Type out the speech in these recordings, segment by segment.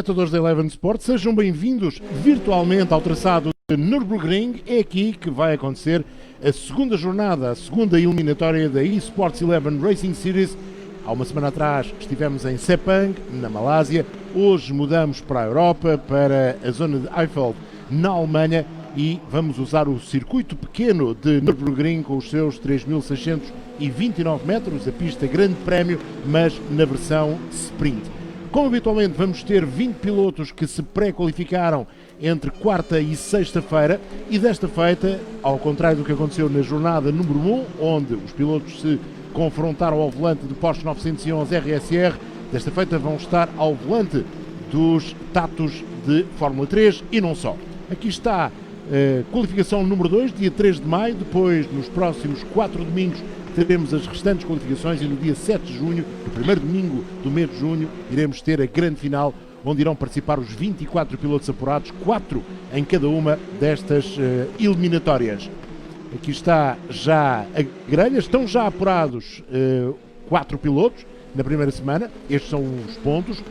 espectadores da Eleven Sport, sejam bem-vindos virtualmente ao traçado de Nürburgring. É aqui que vai acontecer a segunda jornada, a segunda eliminatória da eSports 11 Racing Series. Há uma semana atrás estivemos em Sepang, na Malásia. Hoje mudamos para a Europa, para a zona de Eifel, na Alemanha, e vamos usar o circuito pequeno de Nürburgring com os seus 3.629 metros, a pista Grande Prémio, mas na versão sprint. Como habitualmente vamos ter 20 pilotos que se pré-qualificaram entre quarta e sexta-feira, e desta feita, ao contrário do que aconteceu na jornada número 1, onde os pilotos se confrontaram ao volante do Porsche 911 RSR, desta feita vão estar ao volante dos Tatos de Fórmula 3 e não só. Aqui está a qualificação número 2, dia 3 de maio, depois nos próximos 4 domingos teremos as restantes qualificações e no dia 7 de junho, no primeiro domingo do mês de junho, iremos ter a grande final, onde irão participar os 24 pilotos apurados, 4 em cada uma destas eliminatórias. Aqui está já a grelha, estão já apurados 4 pilotos na primeira semana. Estes são os pontos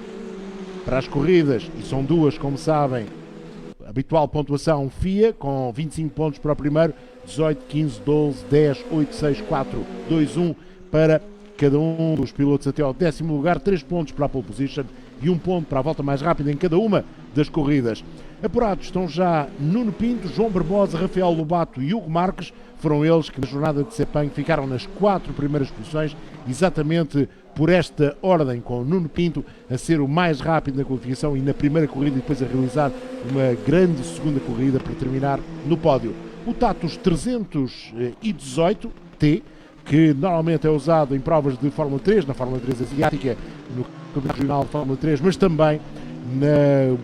para as corridas, e são duas, como sabem, habitual pontuação FIA, com 25 pontos para o primeiro, 18, 15, 12, 10, 8, 6, 4, 2, 1 para cada um dos pilotos até ao 10º lugar, 3 pontos para a pole position e 1 ponto para a volta mais rápida em cada uma das corridas. Apurados estão já Nuno Pinto, João Barbosa, Rafael Lobato e Hugo Marques. Foram eles que na jornada de Sepang ficaram nas 4 primeiras posições, exatamente por esta ordem, com Nuno Pinto a ser o mais rápido na qualificação e na primeira corrida, e depois a realizar uma grande segunda corrida para terminar no pódio. O Tatos 318T, que normalmente é usado em provas de Fórmula 3, na Fórmula 3 asiática, no Campeonato Regional de Fórmula 3, mas também na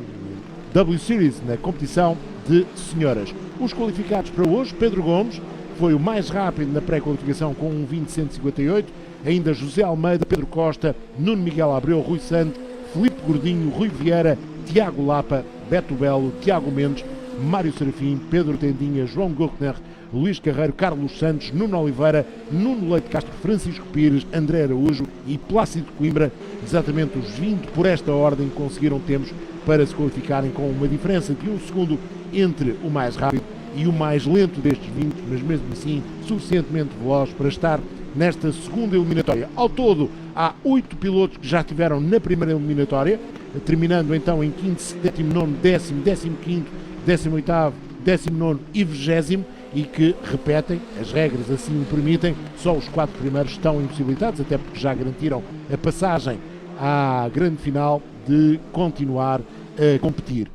W Series, na competição de senhoras. Os qualificados para hoje: Pedro Gomes foi o mais rápido na pré-qualificação com 1:20.158, ainda José Almeida, Pedro Costa, Nuno Miguel Abreu, Rui Santos, Filipe Gordinho, Rui Vieira, Tiago Lapa, Beto Belo, Tiago Mendes, Mário Serafim, Pedro Tendinha, João Gurtner, Luís Carreiro, Carlos Santos, Nuno Oliveira, Nuno Leite Castro, Francisco Pires, André Araújo e Plácido Coimbra. Exatamente os 20 por esta ordem conseguiram tempos para se qualificarem, com uma diferença de 1 segundo entre o mais rápido e o mais lento destes 20, mas mesmo assim suficientemente veloz para estar nesta segunda eliminatória. Ao todo, há 8 pilotos que já estiveram na primeira eliminatória, terminando então em 5º, 7º, 9º, 10º, 15º, 18º, 19º e 20º, e que repetem, as regras assim o permitem, só os 4 primeiros estão impossibilitados, até porque já garantiram a passagem à grande final, de continuar a competir.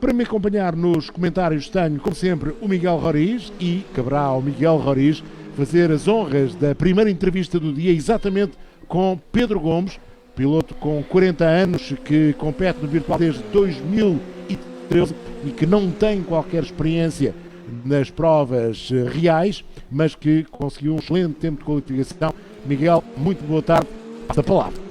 Para me acompanhar nos comentários tenho, como sempre, o Miguel Roriz, e caberá ao Miguel Roriz fazer as honras da primeira entrevista do dia, exatamente com Pedro Gomes, piloto com 40 anos, que compete no virtual desde 2013 e que não tem qualquer experiência nas provas reais, mas que conseguiu um excelente tempo de qualificação. Miguel, muito boa tarde, passa a palavra.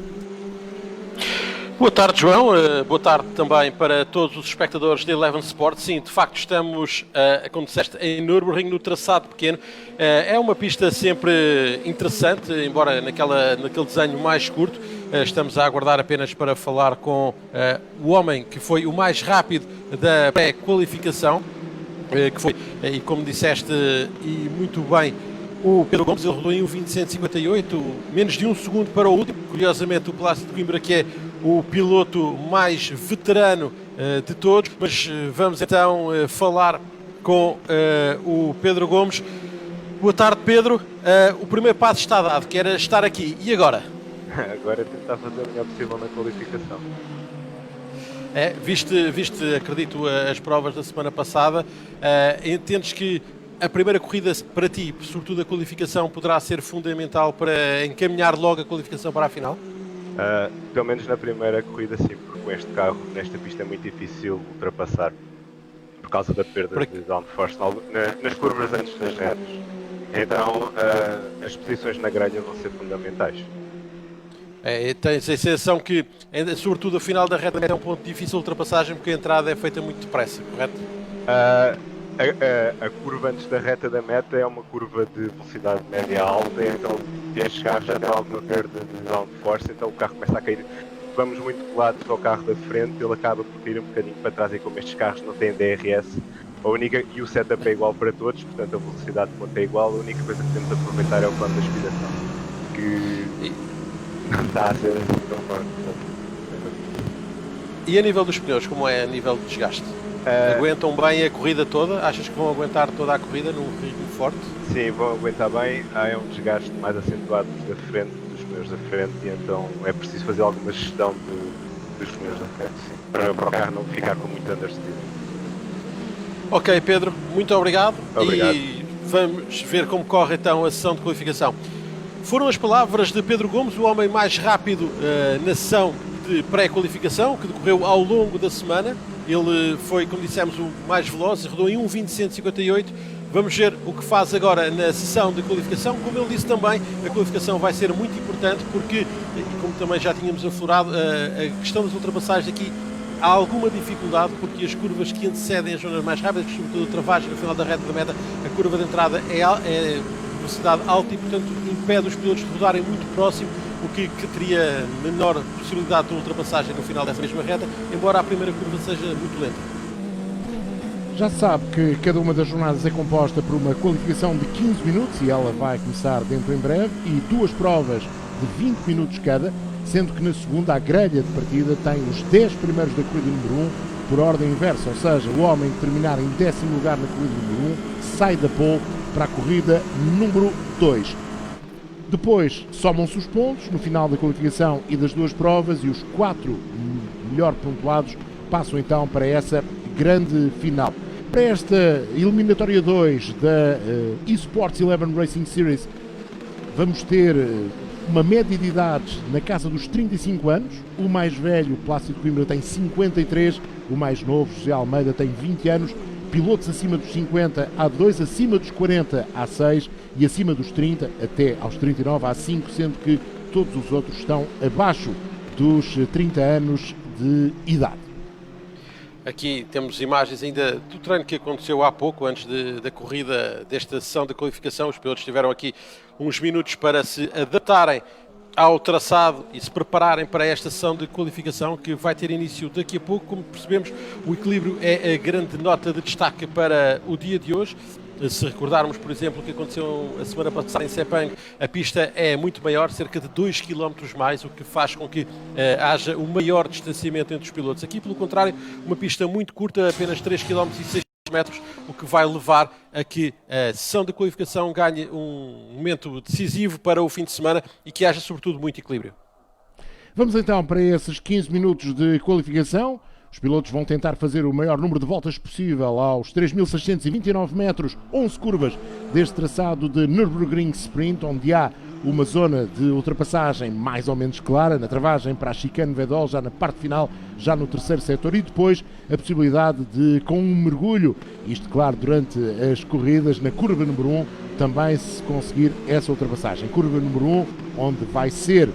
Boa tarde, João. Boa tarde também para todos os espectadores de Eleven Sport. Sim, de facto estamos, como disseste, em Nürburgring, no traçado pequeno. É uma pista sempre interessante, embora naquele desenho mais curto. Estamos a aguardar apenas para falar com o homem que foi o mais rápido da pré-qualificação, que foi, e como disseste, e muito bem, o Pedro Gomes. Ele rodou em 1:20.158, menos de 1 segundo para o último. Curiosamente, o Plácido Coimbra, que é o piloto mais veterano de todos. Mas vamos então falar com o Pedro Gomes. Boa tarde, Pedro. O primeiro passo está dado, que era estar aqui. E agora? Agora é tentar fazer o melhor possível na qualificação. Viste, acredito, as provas da semana passada. Entendes que a primeira corrida para ti, sobretudo a qualificação, poderá ser fundamental para encaminhar logo a qualificação para a final? Pelo menos na primeira corrida, sim, porque com este carro, nesta pista, é muito difícil ultrapassar por causa da perda de downforce nas curvas antes das retas. Então, as posições na grelha vão ser fundamentais. Tens a sensação que, sobretudo, a final da reta é um ponto difícil de ultrapassagem, porque a entrada é feita muito depressa, correto? A curva antes da reta da meta é uma curva de velocidade média alta, então estes carros já têm alguma perda de downforce, então o carro começa a cair vamos muito colados ao carro da frente, ele acaba por cair um bocadinho para trás, e como estes carros não têm DRS, e o setup é igual para todos, portanto a velocidade de ponta é igual, a única coisa que temos a aproveitar é o plano de aspiração, que não está a ser assim tão forte. E a nível dos pneus, como é a nível de desgaste? Aguentam bem a corrida toda? Achas que vão aguentar toda a corrida num ritmo forte? Sim, vão aguentar bem. Há um desgaste mais acentuado da frente, dos pneus da frente, e então é preciso fazer alguma gestão dos pneus da frente, sim, para o carro não ficar com muito understeer. Ok, Pedro, muito obrigado. Obrigado. E vamos ver como corre então a sessão de qualificação. Foram as palavras de Pedro Gomes, o homem mais rápido na sessão de pré-qualificação, que decorreu ao longo da semana. Ele foi, como dissemos, o mais veloz, rodou em 1:20.158. Vamos ver o que faz agora na sessão de qualificação. Como ele disse também, a qualificação vai ser muito importante porque, como também já tínhamos aflorado, a questão das ultrapassagens aqui há alguma dificuldade, porque as curvas que antecedem as zonas mais rápidas, sobretudo a travagem no final da reta da meta, a curva de entrada é velocidade alta e, portanto, impede os pilotos de rodarem muito próximo, o que teria menor possibilidade de ultrapassagem no final dessa mesma reta, embora a primeira curva seja muito lenta. Já se sabe que cada uma das jornadas é composta por uma qualificação de 15 minutos e ela vai começar dentro em breve, e 2 provas de 20 minutos cada, sendo que na segunda a grelha de partida tem os 10 primeiros da corrida número 1 por ordem inversa, ou seja, o homem que terminar em 10º lugar na corrida número 1 sai da pole para a corrida número 2. Depois somam-se os pontos no final da qualificação e das 2 provas, e os 4 melhor pontuados passam então para essa grande final. Para esta eliminatória 2 da eSports 11 Racing Series, vamos ter uma média de idades na casa dos 35 anos. O mais velho, Plácido Coimbra, tem 53, o mais novo, José Almeida, tem 20 anos. Pilotos acima dos 50 há 2, acima dos 40 há 6 e acima dos 30 até aos 39 há 5, sendo que todos os outros estão abaixo dos 30 anos de idade. Aqui temos imagens ainda do treino que aconteceu há pouco, antes da corrida desta sessão de qualificação. Os pilotos tiveram aqui uns minutos para se adaptarem ao traçado e se prepararem para esta sessão de qualificação, que vai ter início daqui a pouco. Como percebemos, o equilíbrio é a grande nota de destaque para o dia de hoje. Se recordarmos, por exemplo, o que aconteceu a semana passada em Sepang, a pista é muito maior, cerca de 2 km mais, o que faz com que haja um maior distanciamento entre os pilotos. Aqui, pelo contrário, uma pista muito curta, apenas 3 km e 6 metros, o que vai levar a que a sessão de qualificação ganhe um momento decisivo para o fim de semana e que haja, sobretudo, muito equilíbrio. Vamos então para esses 15 minutos de qualificação. Os pilotos vão tentar fazer o maior número de voltas possível aos 3.629 metros, 11 curvas deste traçado de Nürburgring Sprint, onde há uma zona de ultrapassagem mais ou menos clara, na travagem para a chicane Vedol, já na parte final, já no terceiro setor, e depois a possibilidade de, com um mergulho, isto claro, durante as corridas, na curva número 1, também se conseguir essa ultrapassagem. Curva número 1, onde vai ser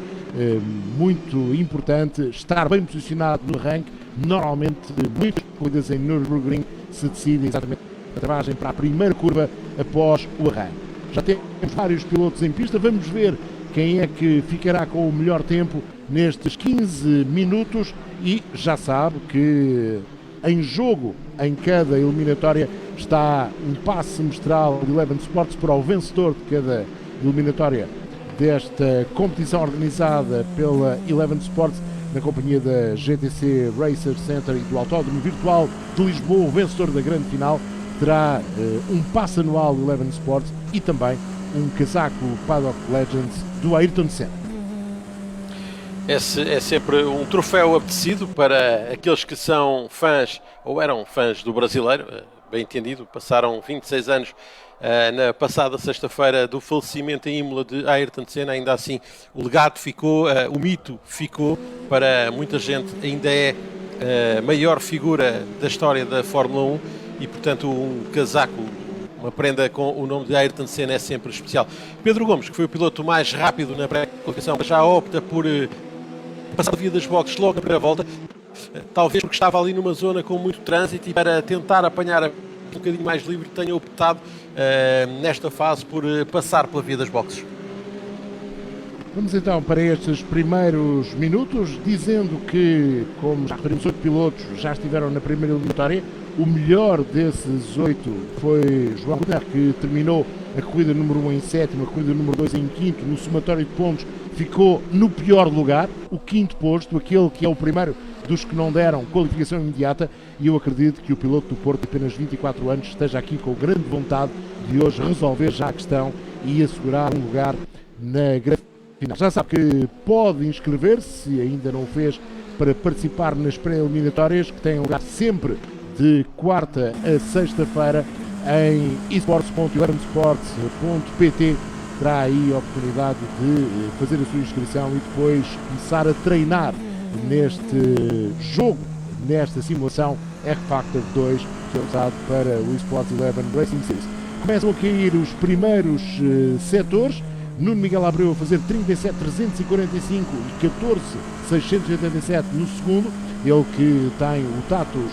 muito importante estar bem posicionado no arranque. Normalmente, muitas corridas em Nürburgring se decidem exatamente a travagem para a primeira curva após o arranque. Já temos vários pilotos em pista, vamos ver quem é que ficará com o melhor tempo nestes 15 minutos, e já sabe que em jogo, em cada eliminatória, está um passe semestral de Eleven Sports para o vencedor de cada eliminatória desta competição organizada pela Eleven Sports, na companhia da GTC Racer Center e do Autódromo Virtual de Lisboa. O vencedor da grande final terá um passe anual do Eleven Sports e também um casaco Paddock Legends do Ayrton Senna. É sempre um troféu apetecido para aqueles que são fãs, ou eram fãs do brasileiro, bem entendido. Passaram 26 anos na passada sexta-feira do falecimento em Imola de Ayrton Senna. Ainda assim, o legado ficou, o mito ficou. Para muita gente ainda é a maior figura da história da Fórmula 1 e, portanto, um casaco, uma prenda com o nome de Ayrton Senna é sempre especial. Pedro Gomes, que foi o piloto mais rápido na pré-qualificação, já opta por passar a via das boxes logo na primeira volta, talvez porque estava ali numa zona com muito trânsito, e para tentar apanhar um bocadinho mais livre tenha optado nesta fase por passar pela via das boxes. Vamos então para estes primeiros minutos, dizendo que, como já referimos, 8 pilotos já estiveram na primeira eliminatória. O melhor desses 8 foi João Gurtner, que terminou a corrida número 1 em sétimo, a corrida número 2 em quinto. No somatório de pontos ficou no pior lugar, o quinto posto, aquele que é o primeiro dos que não deram qualificação imediata, e eu acredito que o piloto do Porto, de apenas 24 anos, esteja aqui com grande vontade de hoje resolver já a questão e assegurar um lugar na grande final. Já sabe que pode inscrever-se, se ainda não o fez, para participar nas pré-eliminatórias, que têm lugar sempre de quarta a sexta-feira em esports.elevensports.pt. Terá aí a oportunidade de fazer a sua inscrição e depois começar a treinar neste jogo, nesta simulação R-Factor 2, que é usado para o Esports 11 Racing Series. Começam a cair os primeiros setores. Nuno Miguel Abreu a fazer 37.345 e 14.687 no segundo. Ele que tem o Tatus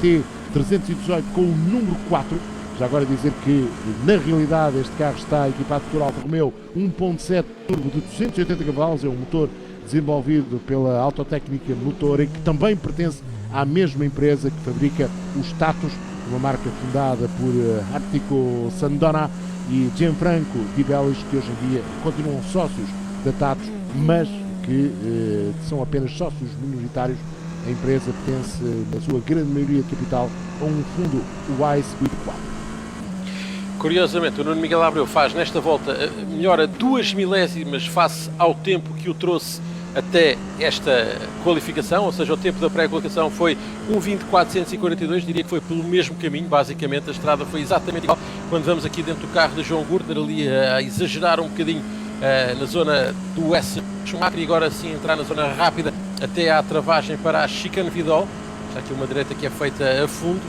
T318 com o número 4. Já agora dizer que, na realidade, este carro está equipado por Alfa Romeo 1.7 turbo de 280 cavalos. É um motor desenvolvido pela Autotécnica Motor e que também pertence à mesma empresa que fabrica os Tatus, uma marca fundada por Artico Sandona e Gianfranco Di Bellis, que hoje em dia continuam sócios da Tatus, mas que são apenas sócios minoritários. A empresa pertence, na sua grande maioria de capital, a um fundo, o ICE 4. Curiosamente, o Nuno Miguel Abreu faz nesta volta melhora 2 milésimas face ao tempo que o trouxe até esta qualificação, ou seja, o tempo da pré-qualificação foi 1.20.442, diria que foi pelo mesmo caminho, basicamente a estrada foi exatamente igual. Quando vamos aqui dentro do carro de João Gurtner, ali a exagerar um bocadinho na zona do S. Schumacher, e agora sim entrar na zona rápida até à travagem para a Chicane Vidal. Já aqui uma direita que é feita a fundo.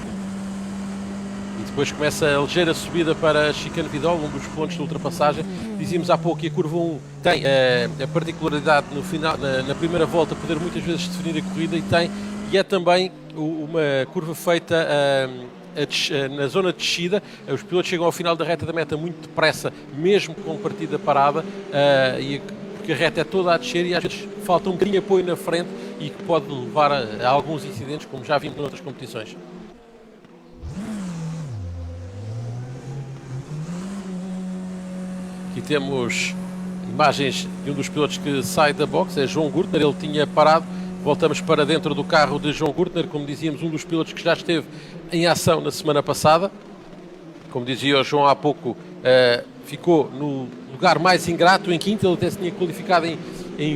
E depois começa a ligeira subida para a Chicane Vidal, um dos pontos de ultrapassagem. Dizíamos há pouco que a curva 1 tem a particularidade no final, na primeira volta, poder muitas vezes definir a corrida, e é também uma curva feita na zona de descida. Os pilotos chegam ao final da reta da meta muito depressa, mesmo com partida parada, porque a reta é toda a descer e às vezes falta um bocadinho de apoio na frente e que pode levar a alguns incidentes, como já vimos em outras competições. Aqui temos imagens de um dos pilotos que sai da box, é João Gurtner. Ele tinha parado. Voltamos para dentro do carro de João Gurtner, como dizíamos, um dos pilotos que já esteve em ação na semana passada. Como dizia o João há pouco, ficou no lugar mais ingrato, em quinto. Ele até se tinha qualificado em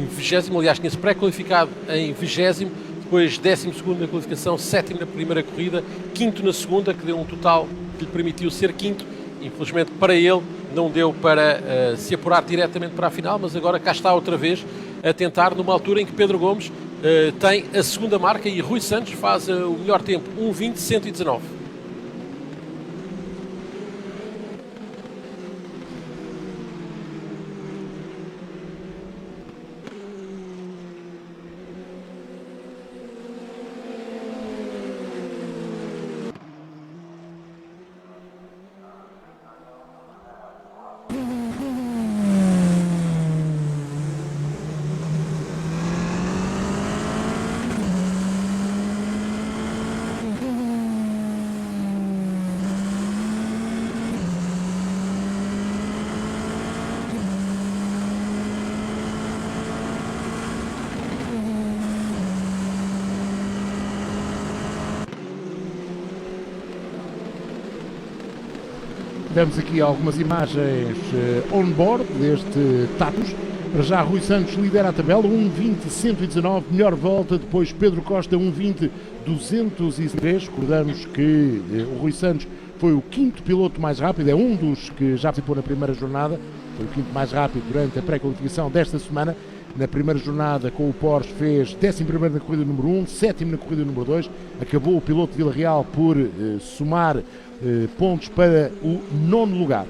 20º, aliás, tinha-se pré-qualificado em 20º, depois 12º na qualificação, 7º na primeira corrida, 5º na segunda, que deu um total que lhe permitiu ser 5º. Infelizmente para ele não deu para se apurar diretamente para a final, mas agora cá está outra vez a tentar, numa altura em que Pedro Gomes tem a segunda marca e Rui Santos faz o melhor tempo, 1.20.119. Temos aqui algumas imagens on-board deste Tatus. Para já, Rui Santos lidera a tabela, 1.20.119, melhor volta. Depois Pedro Costa, 1.20.203. Recordamos que o Rui Santos foi o quinto piloto mais rápido, é um dos que já participou na primeira jornada, foi o quinto mais rápido durante a pré-qualificação desta semana. Na primeira jornada com o Porsche fez 11º na corrida número 1, 7º na corrida número 2. Acabou o piloto de Vila Real por somar pontos para o 9º lugar.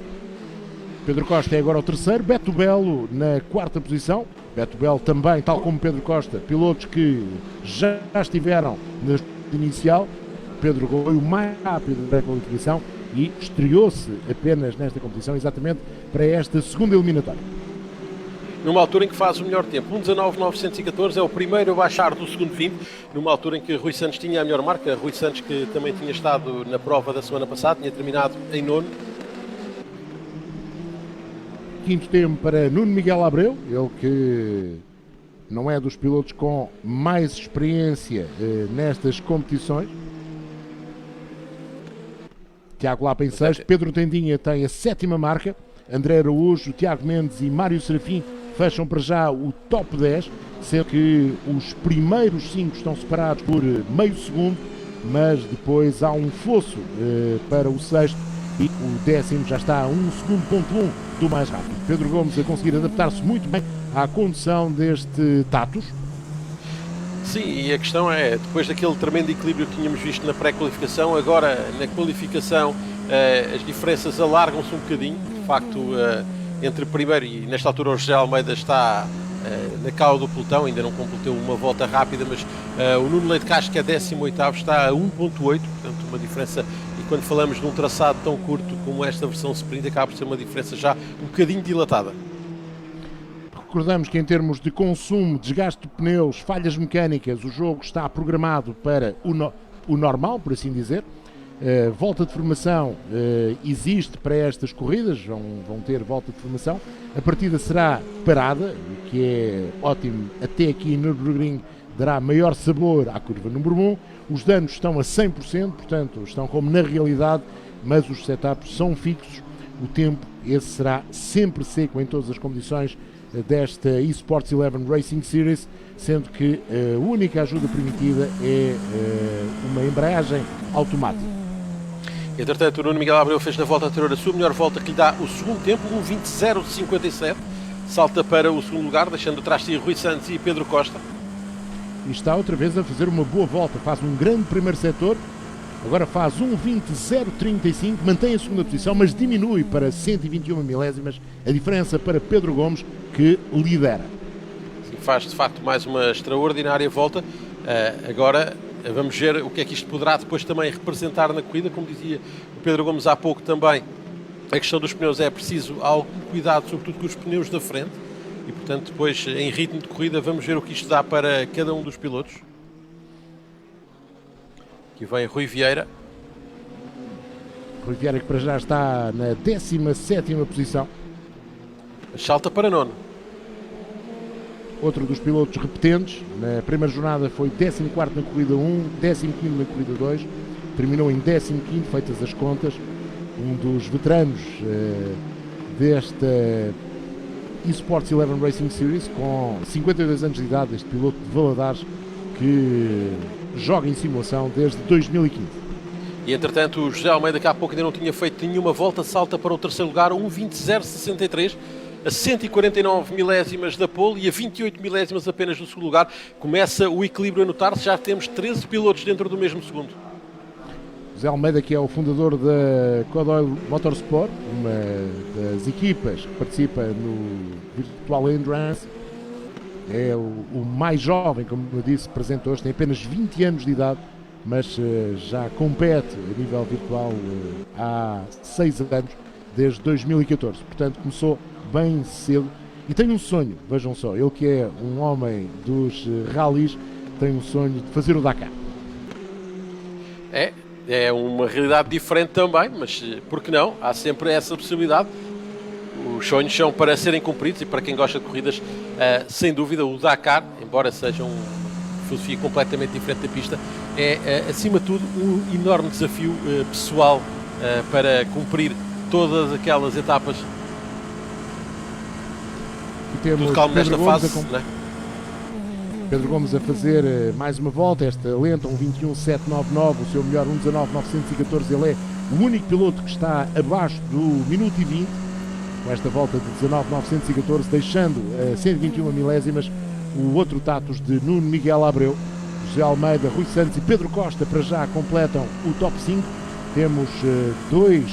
Pedro Costa é agora o terceiro, Beto Belo na quarta posição. Beto Belo também, tal como Pedro Costa, pilotos que já estiveram na inicial. Pedro foi o mais rápido da qualificação e estreou-se apenas nesta competição, exatamente para esta segunda eliminatória. numa altura em que faz o melhor tempo. 1:19.914 é o primeiro a baixar do segundo 20, numa altura em que Rui Santos tinha a melhor marca. Rui Santos, que também tinha estado na prova da semana passada, tinha terminado em nono. Quinto tempo para Nuno Miguel Abreu, ele que não é dos pilotos com mais experiência nestas competições. Tiago Lapa em sexto, Pedro Tendinha tem a sétima marca, André Araújo, Tiago Mendes e Mário Serafim fecham para já o top 10, sendo que os primeiros 5 estão separados por meio segundo, mas depois há um fosso para o sexto e o décimo já está a 1 segundo.1 do mais rápido. Pedro Gomes a conseguir adaptar-se muito bem à condução deste Tatus. Sim, e a questão é, depois daquele tremendo equilíbrio que tínhamos visto na pré-qualificação, agora na qualificação as diferenças alargam-se um bocadinho. De facto, entre primeiro e nesta altura o José Almeida está na cauda do pelotão, ainda não completou uma volta rápida, mas o Nuno Leite Castro, que é 18º, está a 1.8, portanto uma diferença, e quando falamos de um traçado tão curto como esta versão sprint, acaba por ser uma diferença já um bocadinho dilatada. Recordamos que em termos de consumo, desgaste de pneus, falhas mecânicas, o jogo está programado para o normal, por assim dizer. Volta de formação existe para estas corridas, vão ter volta de formação. A partida será parada, o que é ótimo, até aqui no Nürburgring dará maior sabor à curva número 1. Os danos estão a 100%, portanto estão como na realidade, mas os setups são fixos. O tempo, esse será sempre seco em todas as condições desta eSports 11 Racing Series, sendo que a única ajuda permitida é uma embreagem automática. Entretanto, o Nuno Miguel Abreu fez na volta anterior a sua melhor volta, que lhe dá o segundo tempo, 1:20.057, salta para o segundo lugar, deixando atrás de si Rui Santos e Pedro Costa. E está outra vez a fazer uma boa volta, faz um grande primeiro setor, agora faz 1:20.035, mantém a segunda posição, mas diminui para 121 milésimas a diferença para Pedro Gomes, que lidera. Sim, faz de facto mais uma extraordinária volta. Agora vamos ver o que é que isto poderá depois também representar na corrida. Como dizia o Pedro Gomes há pouco também, a questão dos pneus é preciso algum cuidado, sobretudo com os pneus da frente, e portanto depois em ritmo de corrida vamos ver o que isto dá para cada um dos pilotos. Aqui vem Rui Vieira. Rui Vieira que para já está na 17ª posição. Salta para nono. Outro dos pilotos repetentes, na primeira jornada foi 14º na corrida 1, 15º na corrida 2, terminou em 15º, feitas as contas, um dos veteranos desta eSports 11 Racing Series, com 52 anos de idade, este piloto de Valadares, que joga em simulação desde 2015. E entretanto o José Almeida, que há pouco ainda não tinha feito nenhuma volta, salta para o terceiro lugar, 1:20.063, a 149 milésimas da pole e a 28 milésimas apenas do segundo lugar. Começa o equilíbrio a notar-se, já temos 13 pilotos dentro do mesmo segundo. José Almeida, que é o fundador da Codoil Motorsport, uma das equipas que participa no Virtual Endurance, é o mais jovem, como eu disse, presente hoje, tem apenas 20 anos de idade, mas já compete a nível virtual há 6 anos, desde 2014. Portanto, começou bem cedo e tem um sonho, vejam só, ele que é um homem dos rallies, tem um sonho de fazer o Dakar. É uma realidade diferente também, mas por que não? Há sempre essa possibilidade. Os sonhos são para serem cumpridos e para quem gosta de corridas, sem dúvida, o Dakar, embora seja uma filosofia completamente diferente da pista, é acima de tudo um enorme desafio pessoal para cumprir todas aquelas etapas. E temos tudo calmo nesta fase, né? Pedro Gomes a fazer mais uma volta, esta lenta, 1:21.799, o seu melhor 1:19.914, ele é o único piloto que está abaixo do minuto e 20, com esta volta de 19.914, deixando a 121 milésimas o outro Tatus de Nuno Miguel Abreu. José Almeida, Rui Santos e Pedro Costa para já completam o top 5. Temos dois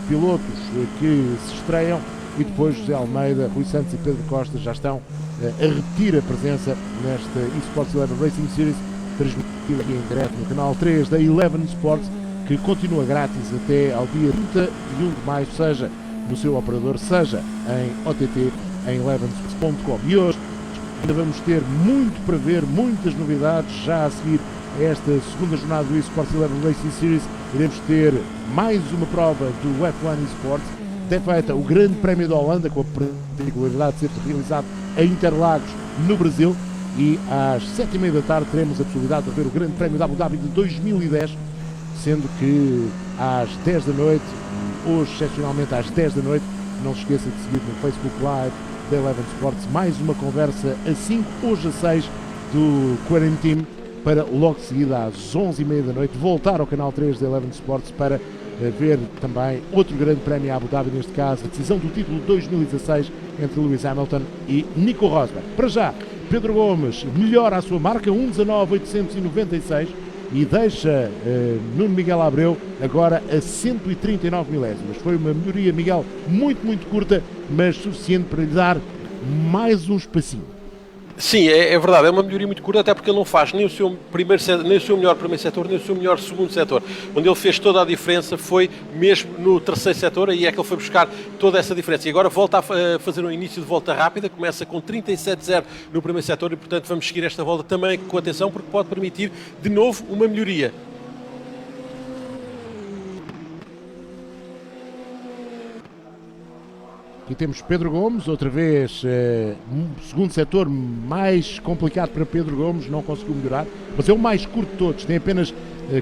pilotos que se estreiam e depois José Almeida, Rui Santos e Pedro Costa já estão a repetir a presença nesta eSports 11 Racing Series, transmitida aqui em direto no canal 3 da 11 Sports, que continua grátis até ao dia 31 de maio, seja no seu operador, seja em OTT, em 11 Sports. E hoje ainda vamos ter muito para ver, muitas novidades já a seguir a esta segunda jornada do eSports 11 Racing Series. Iremos ter mais uma prova do F1 eSports, até feita o Grande Prémio da Holanda, com a particularidade de ser realizado em Interlagos, no Brasil, e às 7h30 da tarde teremos a possibilidade de ver o Grande Prémio da Abu Dhabi de 2010, sendo que às 10 da noite, hoje excepcionalmente às 10 da noite, não se esqueça de seguir no Facebook Live da Eleven Sports mais uma conversa a 5, hoje a 6 do Quarantine, para logo seguida às 11h30 da noite voltar ao canal 3 da Eleven Sports para ver também outro grande prémio a Abu Dhabi, neste caso a decisão do título 2016 entre Lewis Hamilton e Nico Rosberg. Para já, Pedro Gomes melhora a sua marca, 1:19.896, e deixa Nuno Miguel Abreu agora a 139 milésimos. Foi uma melhoria, Miguel, muito curta, mas suficiente para lhe dar mais um espacinho. Sim, é verdade, é uma melhoria muito curta, até porque ele não faz nem o seu melhor primeiro setor, nem o seu melhor segundo setor. Onde ele fez toda a diferença foi mesmo no terceiro setor, aí é que ele foi buscar toda essa diferença. E agora volta a fazer um início de volta rápida, começa com 37.0 no primeiro setor e, portanto, vamos seguir esta volta também com atenção, porque pode permitir, de novo, uma melhoria. Aqui temos Pedro Gomes, outra vez, segundo setor mais complicado para Pedro Gomes, não conseguiu melhorar, mas é o mais curto de todos, tem apenas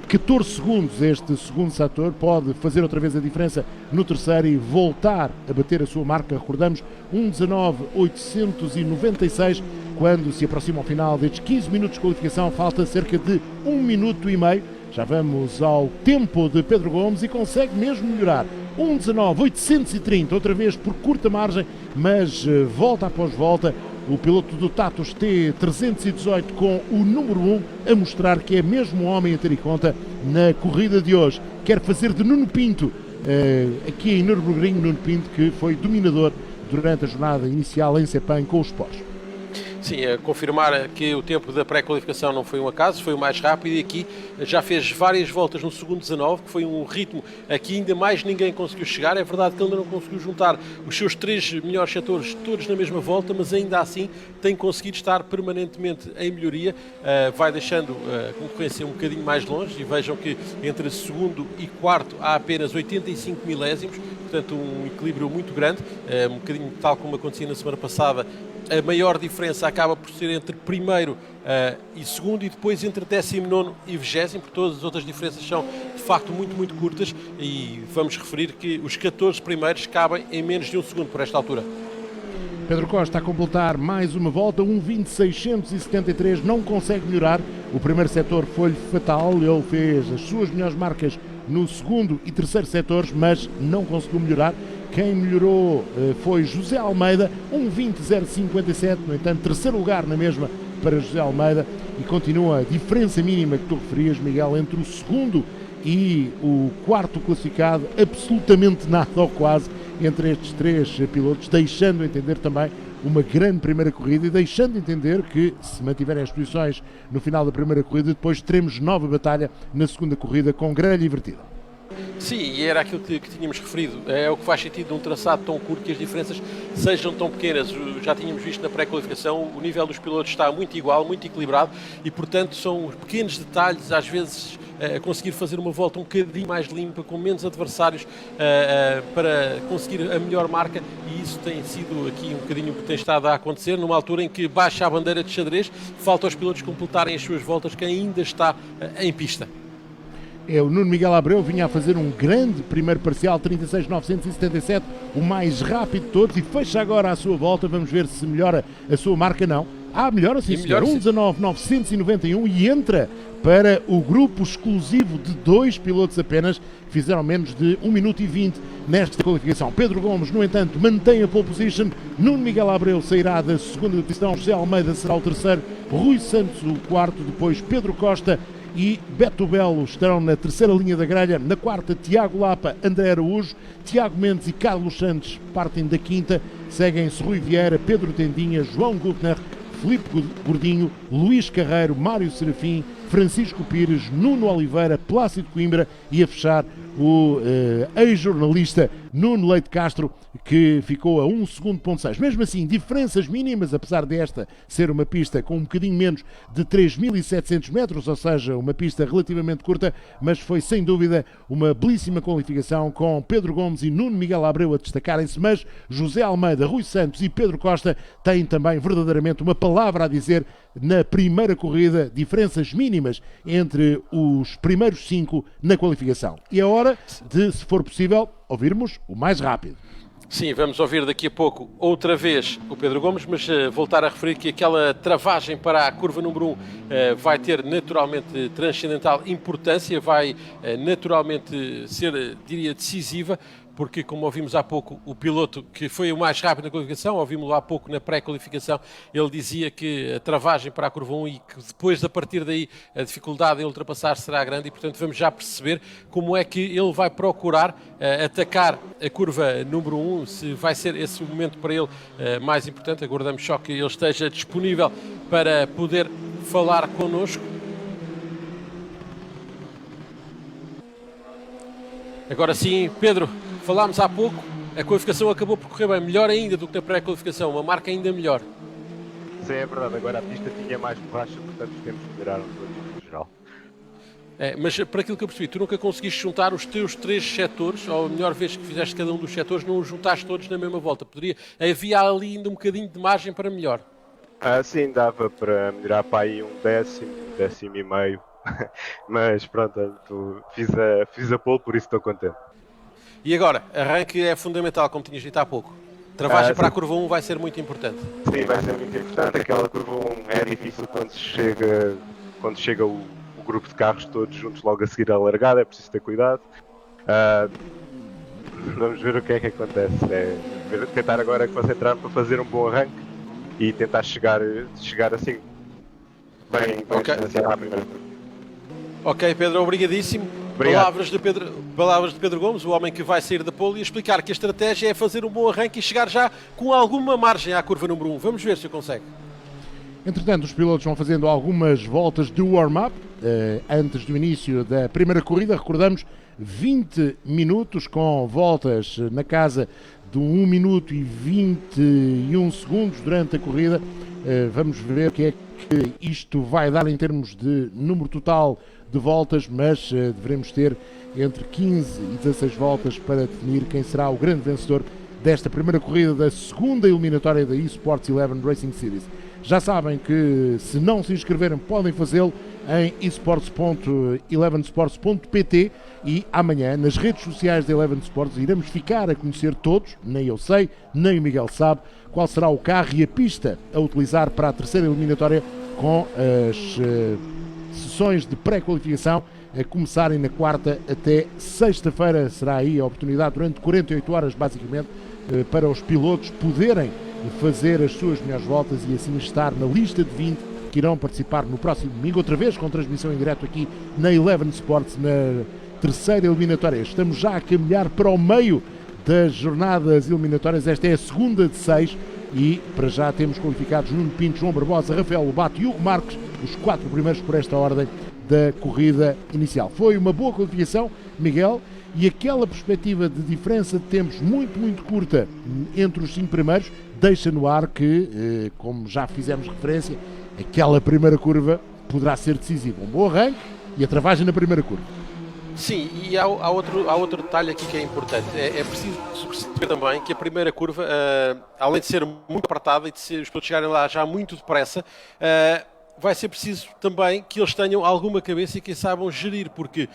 14 segundos este segundo setor, pode fazer outra vez a diferença no terceiro e voltar a bater a sua marca, recordamos, 1:19.896, quando se aproxima ao final destes 15 minutos de qualificação, falta cerca de 1 minuto e meio, já vamos ao tempo de Pedro Gomes e consegue mesmo melhorar. 1:19.830, outra vez por curta margem, mas volta após volta, o piloto do Tatos T318 com o número 1 a mostrar que é mesmo um homem a ter em conta na corrida de hoje. Quer fazer de Nuno Pinto, aqui em Nürburgring, Nuno Pinto que foi dominador durante a jornada inicial em Sepang com os Porsche. Sim, a confirmar que o tempo da pré-qualificação não foi um acaso, foi o mais rápido, e aqui já fez várias voltas no segundo 19, que foi um ritmo a que ainda mais ninguém conseguiu chegar. É verdade que ele ainda não conseguiu juntar os seus 3 melhores setores todos na mesma volta, mas ainda assim tem conseguido estar permanentemente em melhoria, vai deixando a concorrência um bocadinho mais longe, e vejam que entre segundo e quarto há apenas 85 milésimos, portanto um equilíbrio muito grande, um bocadinho tal como acontecia na semana passada. A maior diferença acaba por ser entre primeiro e segundo, e depois entre 19º e 20º, porque todas as outras diferenças são de facto muito curtas, e vamos referir que os 14 primeiros cabem em menos de um segundo por esta altura. Pedro Costa a completar mais uma volta, 1:20.673, não consegue melhorar. O primeiro setor foi-lhe fatal, ele fez as suas melhores marcas no segundo e terceiro setores, mas não conseguiu melhorar. Quem melhorou foi José Almeida, 1:20.057, no entanto, terceiro lugar na mesma para José Almeida, e continua a diferença mínima que tu referias, Miguel, entre o segundo e o quarto classificado, absolutamente nada ou quase entre estes 3 pilotos, deixando entender também uma grande primeira corrida e deixando entender que, se mantiverem as posições no final da primeira corrida, depois teremos nova batalha na segunda corrida com grelha invertida. Sim, e era aquilo que tínhamos referido, é o que faz sentido de um traçado tão curto que as diferenças sejam tão pequenas. Já tínhamos visto na pré-qualificação, o nível dos pilotos está muito igual, muito equilibrado, e portanto são pequenos detalhes, às vezes a conseguir fazer uma volta um bocadinho mais limpa, com menos adversários, para conseguir a melhor marca, e isso tem sido aqui um bocadinho o que tem estado a acontecer, numa altura em que baixa a bandeira de xadrez, falta aos pilotos completarem as suas voltas, que ainda está em pista. É o Nuno Miguel Abreu, vinha a fazer um grande primeiro parcial, 36.977, o mais rápido de todos, e fecha agora a sua volta. Vamos ver se melhora a sua marca. Não. Melhora sim, senhor. 1:19.991, e entra para o grupo exclusivo de 2 pilotos apenas, que fizeram menos de 1 minuto e 20 nesta qualificação. Pedro Gomes, no entanto, mantém a pole position. Nuno Miguel Abreu sairá da segunda posição, José Almeida será o terceiro, Rui Santos o quarto, depois Pedro Costa e Beto Belo estarão na terceira linha da grelha. Na quarta, Tiago Lapa, André Araújo, Tiago Mendes e Carlos Santos partem da quinta. Seguem-se Rui Vieira, Pedro Tendinha, João Gutner, Filipe Gordinho, Luís Carreiro, Mário Serafim, Francisco Pires, Nuno Oliveira, Plácido Coimbra, e a fechar o ex-jornalista Nuno Leite Castro, que ficou a 1 segundo ponto 6. Mesmo assim, diferenças mínimas, apesar desta ser uma pista com um bocadinho menos de 3.700 metros, ou seja, uma pista relativamente curta, mas foi sem dúvida uma belíssima qualificação, com Pedro Gomes e Nuno Miguel Abreu a destacarem-se, mas José Almeida, Rui Santos e Pedro Costa têm também verdadeiramente uma palavra a dizer na primeira corrida, diferenças mínimas entre os primeiros 5 na qualificação. E é hora de, se for possível, ouvirmos o mais rápido. Sim, vamos ouvir daqui a pouco outra vez o Pedro Gomes, mas voltar a referir que aquela travagem para a curva número 1 vai ter naturalmente transcendental importância, vai naturalmente ser, diria, decisiva, porque, como ouvimos há pouco, o piloto que foi o mais rápido na qualificação, ouvimos-lo há pouco na pré-qualificação, ele dizia que a travagem para a curva 1 e que depois, a partir daí, a dificuldade em ultrapassar será grande e, portanto, vamos já perceber como é que ele vai procurar atacar a curva número 1, se vai ser esse o momento para ele mais importante. Aguardamos só que ele esteja disponível para poder falar connosco. Agora sim, Pedro, falámos há pouco, a qualificação acabou por correr bem, melhor ainda do que na pré-qualificação, uma marca ainda melhor. Sim, é verdade, agora a pista tinha mais borracha, portanto os tempos melhoraram todos no geral. Mas para aquilo que eu percebi, tu nunca conseguiste juntar os teus 3 setores, ou a melhor vez que fizeste cada um dos setores, não os juntaste todos na mesma volta. Havia ali ainda um bocadinho de margem para melhor. Sim, dava para melhorar para aí um décimo e meio. Mas pronto, fiz a pole, por isso estou contente. E agora, arranque é fundamental, como tinhas dito há pouco. Travagem para a curva 1 vai ser muito importante. Sim, vai ser muito importante. Aquela curva 1 é difícil quando chega o grupo de carros todos juntos logo a seguir à largada, é preciso ter cuidado. Vamos ver o que é que acontece. Tentar agora concentrar para fazer um bom arranque e tentar chegar assim bem okay. Distanciado à primeira curva. Ok, Pedro, obrigadíssimo. Palavras de Pedro Gomes, o homem que vai sair da pole, e explicar que a estratégia é fazer um bom arranque e chegar já com alguma margem à curva número 1. Vamos ver se o consegue. Entretanto, os pilotos vão fazendo algumas voltas de warm-up antes do início da primeira corrida. Recordamos, 20 minutos com voltas na casa de 1 minuto e 21 segundos durante a corrida. Vamos ver o que é que isto vai dar em termos de número total de voltas, mas devemos ter entre 15 e 16 voltas para definir quem será o grande vencedor desta primeira corrida da segunda eliminatória da eSports 11 Racing Series. Já sabem que, se não se inscreverem, podem fazê-lo em esports.11sports.pt e amanhã, nas redes sociais da Eleven Sports, iremos ficar a conhecer todos, nem eu sei, nem o Miguel sabe, qual será o carro e a pista a utilizar para a terceira eliminatória, com as sessões de pré-qualificação a começarem na quarta até sexta-feira. Será aí a oportunidade, durante 48 horas basicamente, para os pilotos poderem fazer as suas melhores voltas e assim estar na lista de 20 que irão participar no próximo domingo, outra vez com transmissão em direto aqui na Eleven Sports, na terceira eliminatória. Estamos já a caminhar para o meio das jornadas eliminatórias. Esta é a segunda de 6 e para já temos qualificados Nuno Pinto, João Barbosa, Rafael Lobato e Hugo Marques, os 4 primeiros por esta ordem da corrida inicial. Foi uma boa qualificação, Miguel, e aquela perspectiva de diferença de tempos muito curta entre os 5 primeiros deixa no ar que, como já fizemos referência, aquela primeira curva poderá ser decisiva. Um bom arranque e a travagem na primeira curva. Sim, e há outro detalhe aqui que é importante. É preciso perceber também que a primeira curva, além de ser muito apertada e de os pilotos chegarem lá já muito depressa, vai ser preciso também que eles tenham alguma cabeça e que saibam gerir, porque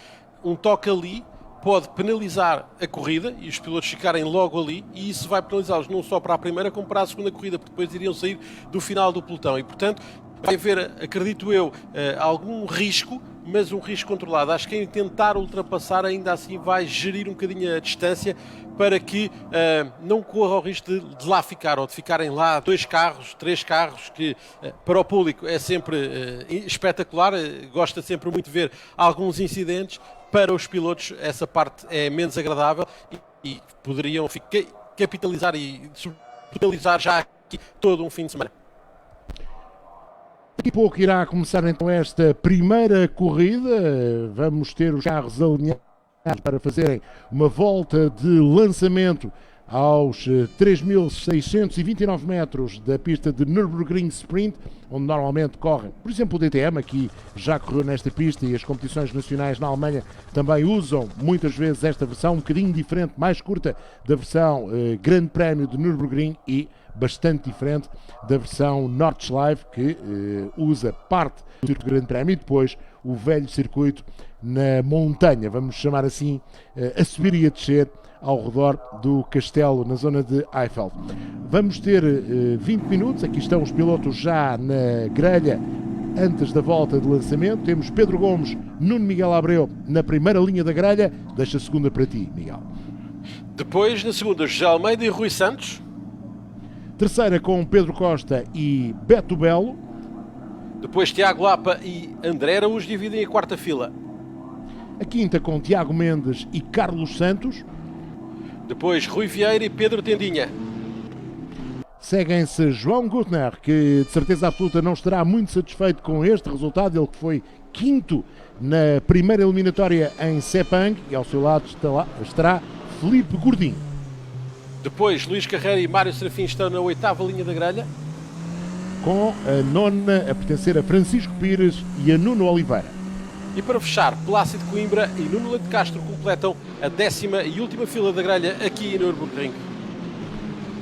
um toque ali pode penalizar a corrida e os pilotos ficarem logo ali, e isso vai penalizá-los não só para a primeira como para a segunda corrida, porque depois iriam sair do final do pelotão e, portanto, vai haver, acredito eu, algum risco, mas um risco controlado. Acho que quem tentar ultrapassar ainda assim vai gerir um bocadinho a distância para que não corra o risco de lá ficar, ou de ficarem lá 2 carros, 3 carros, que para o público é sempre espetacular, gosta sempre muito de ver alguns incidentes. Para os pilotos essa parte é menos agradável e poderiam capitalizar e capitalizar já aqui todo um fim de semana. Daqui a pouco irá começar então esta primeira corrida. Vamos ter os carros alinhados para fazerem uma volta de lançamento aos 3.629 metros da pista de Nürburgring Sprint, onde normalmente correm, por exemplo, o DTM, aqui já correu nesta pista, e as competições nacionais na Alemanha também usam muitas vezes esta versão, um bocadinho diferente, mais curta da versão Grande Prémio de Nürburgring e bastante diferente da versão Nordschleife, que usa parte do circuito Grande Prémio e depois o velho circuito na montanha, vamos chamar assim, a subir e a descer ao redor do castelo, na zona de Eiffel. Vamos ter 20 minutos, aqui estão os pilotos já na grelha antes da volta de lançamento. Temos Pedro Gomes, Nuno Miguel Abreu na primeira linha da grelha. Deixa a segunda para ti, Miguel. Depois, na segunda, José Almeida e Rui Santos. Terceira com Pedro Costa e Beto Belo. Depois, Tiago Lapa e André Araújo dividem a quarta fila. A quinta com Tiago Mendes e Carlos Santos. Depois, Rui Vieira e Pedro Tendinha. Seguem-se João Gurtner, que de certeza absoluta não estará muito satisfeito com este resultado, ele que foi quinto na primeira eliminatória em Sepang, e ao seu lado estará Filipe Gordinho. Depois, Luís Carreira e Mário Serafim estão na oitava linha da grelha. Com a nona a pertencer a Francisco Pires e a Nuno Oliveira. E para fechar, Plácido Coimbra e Nuno Leite Castro completam a 10ª e última fila da grelha aqui em Nürburgring.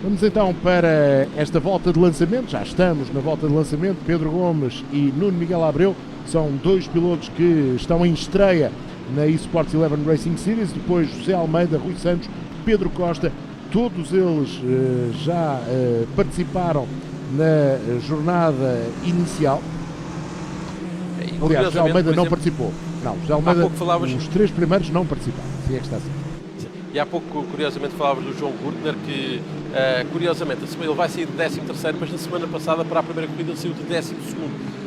Vamos então para esta volta de lançamento. Já estamos na volta de lançamento. Pedro Gomes e Nuno Miguel Abreu são dois pilotos que estão em estreia na eSports 11 Racing Series. Depois José Almeida, Rui Santos, Pedro Costa, todos eles já participaram na jornada inicial. Aliás, José Almeida não participou. Não, José Almeida, os três primeiros não participaram. Se é que está assim. E há pouco, curiosamente, falavas do João Gurtner, que, curiosamente, ele vai sair de 13º, mas na semana passada, para a primeira corrida, saiu de 12º.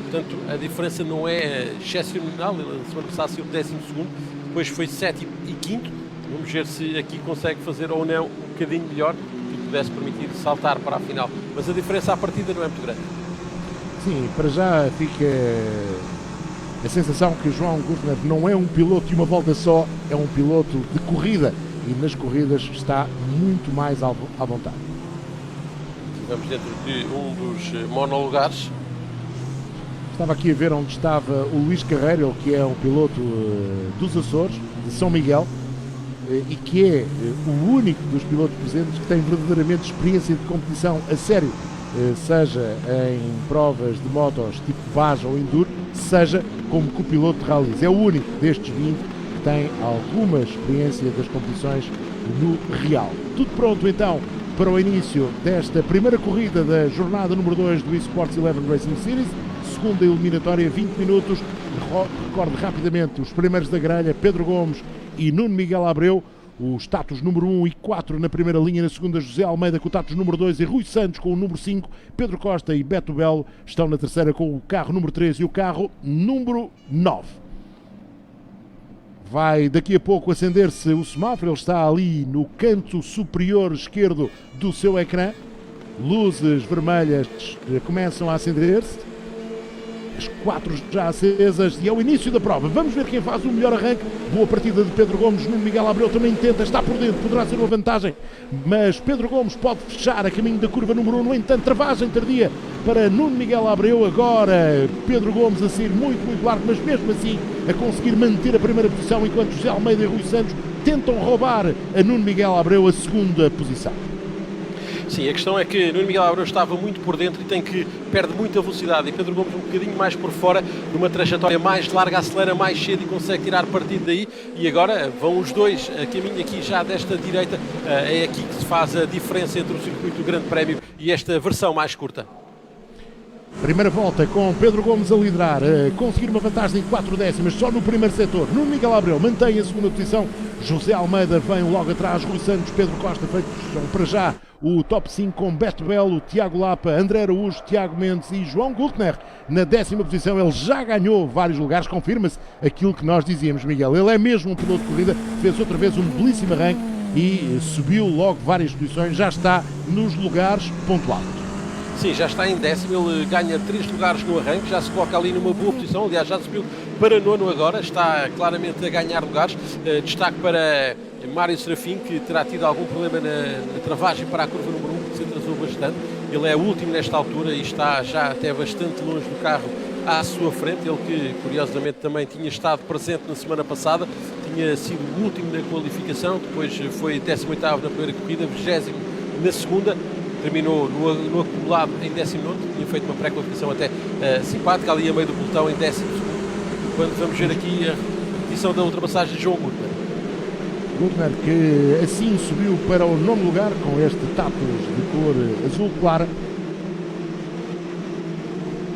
Portanto, a diferença não é excepcional. Ele, na semana passada, saiu de 12º, depois foi 7º e 5º. Vamos ver se aqui consegue fazer ou não um bocadinho melhor, que pudesse permitir saltar para a final. Mas a diferença à partida não é muito grande. Sim, para já fica a sensação que o João Gurtner não é um piloto de uma volta só, é um piloto de corrida, e nas corridas está muito mais à vontade. Vamos dentro de um dos monolugares. Estava aqui a ver onde estava o Luís Carreira, ele que é um piloto dos Açores, de São Miguel, e que é o único dos pilotos presentes que tem verdadeiramente experiência de competição a sério, seja em provas de motos tipo Baja ou Enduro, seja como copiloto de rallies. É o único destes 20 que tem alguma experiência das competições no real. Tudo pronto então para o início desta primeira corrida da jornada número 2 do eSports 11 Racing Series, segunda eliminatória, 20 minutos. Recordo rapidamente os primeiros da grelha, Pedro Gomes e Nuno Miguel Abreu. O status número 1 e 4 na primeira linha, na segunda José Almeida com o status número 2 e Rui Santos com o número 5, Pedro Costa e Beto Belo estão na terceira com o carro número 3 e o carro número 9. Vai daqui a pouco acender-se o semáforo, ele está ali no canto superior esquerdo do seu ecrã, luzes vermelhas começam a acender-se, as 4 já acesas e é o início da prova. Vamos ver quem faz o melhor arranque. Boa partida de Pedro Gomes. Nuno Miguel Abreu também tenta, está por dentro, poderá ser uma vantagem, mas Pedro Gomes pode fechar a caminho da curva número 1. No entanto, travagem tardia para Nuno Miguel Abreu. Agora Pedro Gomes a sair muito largo, mas mesmo assim a conseguir manter a primeira posição, enquanto José Almeida e Rui Santos tentam roubar a Nuno Miguel Abreu a segunda posição. Sim, a questão é que Nuno Miguel Abreu estava muito por dentro e perde muita velocidade, e Pedro Gomes um bocadinho mais por fora, numa trajetória mais larga, acelera mais cedo e consegue tirar partido daí, e agora vão os dois a caminho aqui já desta direita. É aqui que se faz a diferença entre o circuito do Grande Prémio e esta versão mais curta. Primeira volta com Pedro Gomes a liderar, a conseguir uma vantagem de 4 décimas só no primeiro setor. Nuno Miguel Abreu mantém a segunda posição, José Almeida vem logo atrás, Rui Santos, Pedro Costa feitos para já o top 5 com Beto Belo, Tiago Lapa, André Araújo, Tiago Mendes e João Gurtner na 10ª posição. Ele já ganhou vários lugares, confirma-se aquilo que nós dizíamos, Miguel. Ele é mesmo um piloto de corrida, fez outra vez um belíssimo arranque e subiu logo várias posições, já está nos lugares pontuados. Sim, já está em 10º, ele ganha 3 lugares no arranque, já se coloca ali numa boa posição, aliás já subiu para nono agora, está claramente a ganhar lugares. Destaque para Mário Serafim, que terá tido algum problema na travagem para a curva número 1, que se atrasou bastante. Ele é o último nesta altura e está já até bastante longe do carro à sua frente. Ele que, curiosamente, também tinha estado presente na semana passada, tinha sido o último na qualificação, depois foi 18º na primeira corrida, 20º na segunda, terminou no acumulado em 19º, tinha feito uma pré-qualificação até simpática, ali a meio do pelotão em 12º, quando vamos ver aqui a repetição da ultrapassagem de João Gurtner. Gurtner que assim subiu para o nono lugar com este tatus de cor azul clara.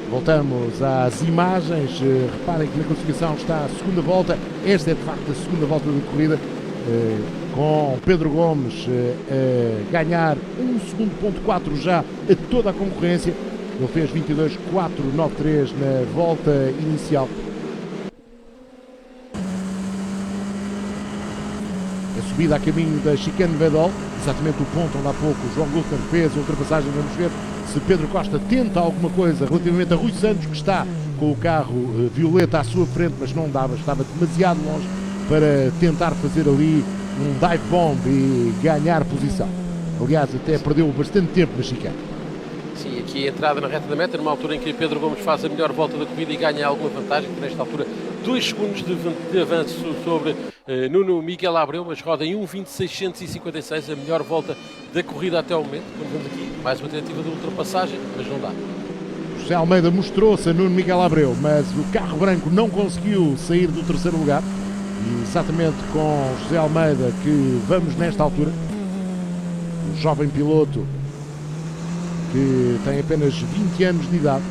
Voltamos às imagens. Reparem que na classificação está a segunda volta. Esta é de facto a segunda volta da corrida, com Pedro Gomes a ganhar 1 segundo ponto 4 já a toda a concorrência. Ele fez 22.493 na volta inicial. A subida a caminho da Chicane Vedol, exatamente o ponto onde há pouco o João Gurtner fez a ultrapassagem. Vamos ver se Pedro Costa tenta alguma coisa relativamente a Rui Santos, que está com o carro violeta à sua frente, mas não dava, estava demasiado longe para tentar fazer ali um dive bomb e ganhar posição. Aliás, até perdeu bastante tempo na chicane. Sim, aqui a entrada na reta da meta, numa altura em que Pedro Gomes faz a melhor volta da corrida e ganha alguma vantagem, que nesta altura 2 segundos de avanço sobre Nuno Miguel Abreu, mas roda em 1.26.656, a melhor volta da corrida até o momento. Quando vemos aqui, mais uma tentativa de ultrapassagem, mas não dá. José Almeida mostrou-se a Nuno Miguel Abreu, mas o carro branco não conseguiu sair do terceiro lugar. E exatamente com José Almeida que vamos nesta altura. O jovem piloto que tem apenas 20 anos de idade.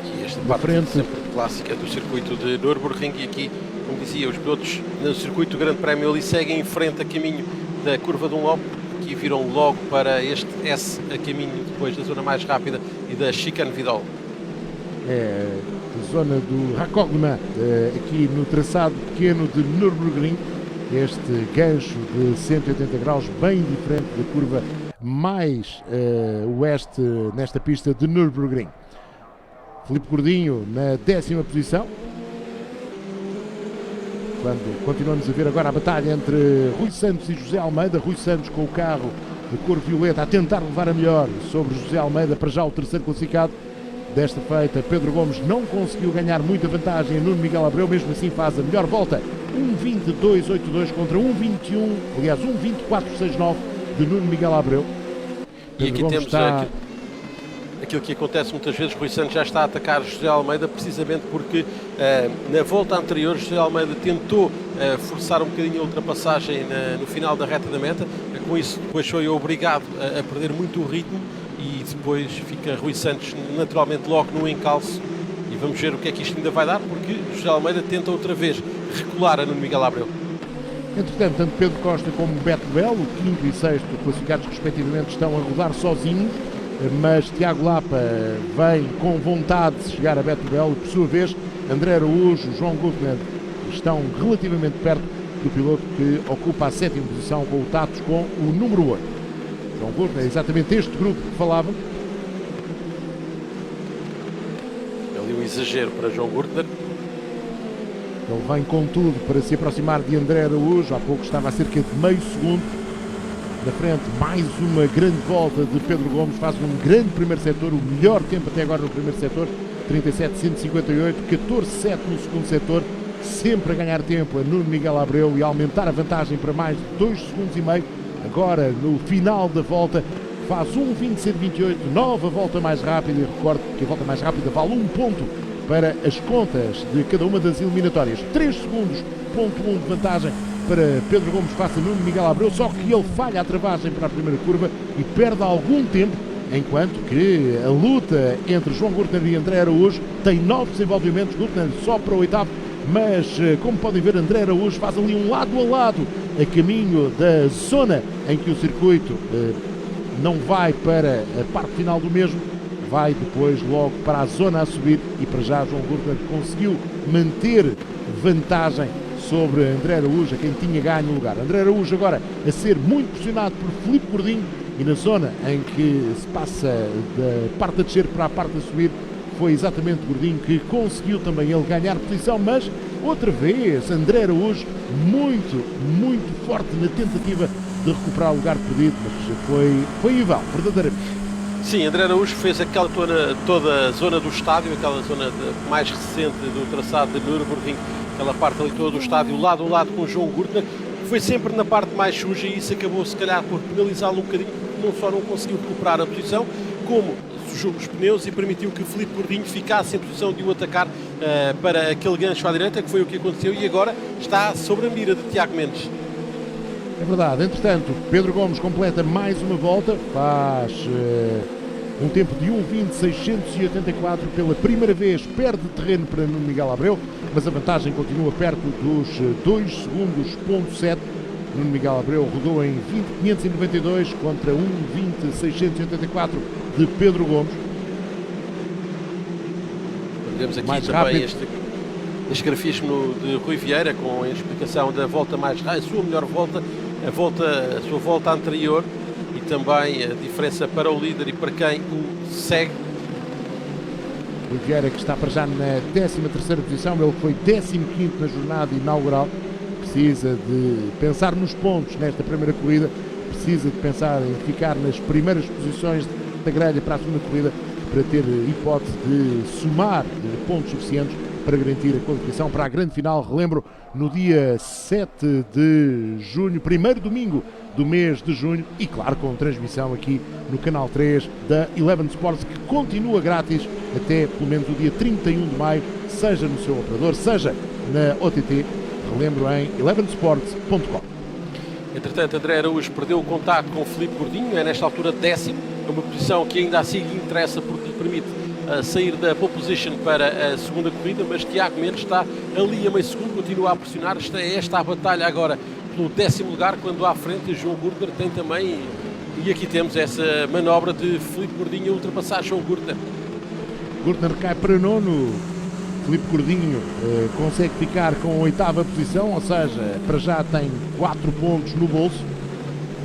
E esta parte sempre clássica do circuito de Nürburgring, e aqui, como dizia, os pilotos no circuito do Grande Prémio ali seguem em frente a caminho da curva de Dunlop. Aqui viram logo para este S a caminho depois da zona mais rápida e da Chicane Vidal. É a zona do Racogna, aqui no traçado pequeno de Nürburgring. Este gancho de 180 graus, bem diferente da curva mais oeste nesta pista de Nürburgring. Filipe Gordinho na 10ª posição. Quando continuamos a ver agora a batalha entre Rui Santos e José Almeida. Rui Santos com o carro de cor violeta a tentar levar a melhor sobre José Almeida, para já o terceiro classificado. Desta feita, Pedro Gomes não conseguiu ganhar muita vantagem. Nuno Miguel Abreu, mesmo assim, faz a melhor volta. 1.22.82 contra 1.21, aliás 1.24.69 de Nuno Miguel Abreu. E aqui temos aquilo que acontece muitas vezes. Rui Santos já está a atacar José Almeida, precisamente porque na volta anterior José Almeida tentou forçar um bocadinho a ultrapassagem no final da reta da meta. Com isso depois foi obrigado a perder muito o ritmo, e depois fica Rui Santos naturalmente logo no encalço. E vamos ver o que é que isto ainda vai dar, porque José Almeida tenta outra vez recular a Nuno Miguel Abreu. Entretanto, tanto Pedro Costa como Beto Belo, o quinto e sexto classificados respectivamente, estão a rodar sozinhos, mas Tiago Lapa vem com vontade de chegar a Beto Belo. Por sua vez, André Araújo, João Gurtner estão relativamente perto do piloto que ocupa a 7ª posição com o Tatos com o número 8. João Gurtner é exatamente este grupo que falava. Ali um exagero para João Gurtner. Ele vem com tudo para se aproximar de André Araújo. Há pouco estava a cerca de meio segundo na frente. Mais uma grande volta de Pedro Gomes. Faz um grande primeiro setor, o melhor tempo até agora no primeiro setor, 37.158, 14.7 no segundo setor. Sempre a ganhar tempo a Nuno Miguel Abreu e a aumentar a vantagem para mais de 2 segundos e meio. Agora, no final da volta, faz 1.27.28, nova volta mais rápida. E recordo que a volta mais rápida vale 1 ponto para as contas de cada uma das eliminatórias. 3 segundos, ponto 1 de vantagem para Pedro Gomes face a Nuno Miguel Abreu, só que ele falha a travagem para a primeira curva e perde algum tempo, enquanto que a luta entre João Gurtner e André Araújo tem novos desenvolvimentos. Gurtner só para o 8º, mas como podem ver, André Araújo faz ali um lado a lado a caminho da zona em que o circuito não vai para a parte final do mesmo, vai depois logo para a zona a subir, e para já João Gurtner conseguiu manter vantagem sobre André Araújo, a quem tinha ganho o lugar. André Araújo agora a ser muito pressionado por Filipe Gordinho, e na zona em que se passa da parte a descer para a parte a subir, foi exatamente Gordinho que conseguiu também ele ganhar posição, mas outra vez André Araújo muito forte na tentativa de recuperar o lugar perdido, mas foi em vão, verdadeiramente. Sim, André Araújo fez toda a zona do estádio, aquela zona mais recente do traçado de Nürburgring, aquela parte ali toda do estádio, lado a lado com João Gurtner, foi sempre na parte mais suja e isso acabou se calhar por penalizá-lo um bocadinho, porque não só não conseguiu recuperar a posição, como sujou os pneus e permitiu que Filipe Gordinho ficasse em posição de o atacar para aquele gancho à direita, que foi o que aconteceu, e agora está sobre a mira de Tiago Mendes. É verdade, entretanto, Pedro Gomes completa mais uma volta, faz um tempo de 1:20.684, pela primeira vez perde terreno para Nuno Miguel Abreu, mas a vantagem continua perto dos 2 segundos,7. Nuno Miguel Abreu rodou em 20.592 contra 1:20.684 de Pedro Gomes. Vemos aqui Mais também rápido. este grafismo de Rui Vieira com a explicação da volta mais rápida, a sua melhor volta, a sua volta anterior, e também a diferença para o líder e para quem o segue. Rui Vieira, que está para já na 13ª posição, ele foi 15º na jornada inaugural, precisa de pensar nos pontos nesta primeira corrida, precisa de pensar em ficar nas primeiras posições da grelha para a segunda corrida, para ter hipótese de somar pontos suficientes para garantir a qualificação para a grande final, relembro, no dia 7 de junho, primeiro domingo do mês de junho, e claro, com transmissão aqui no canal 3 da Eleven Sports, que continua grátis até pelo menos o dia 31 de maio, seja no seu operador, seja na OTT, relembro, em elevensports.com. Entretanto, André Araújo perdeu o contacto com Filipe Gordinho, é nesta altura 10º, uma posição que ainda assim lhe interessa porque lhe permite sair da pole position para a segunda corrida, mas Tiago Mendes está ali a meio segundo, continua a pressionar. Esta a batalha agora pelo 10º lugar, quando à frente João Gurtner tem também, e aqui temos essa manobra de Filipe Gordinho a ultrapassar João Gurtner. Gurtner cai para nono, Filipe Gordinho consegue ficar com a 8ª posição, ou seja, para já tem 4 pontos no bolso,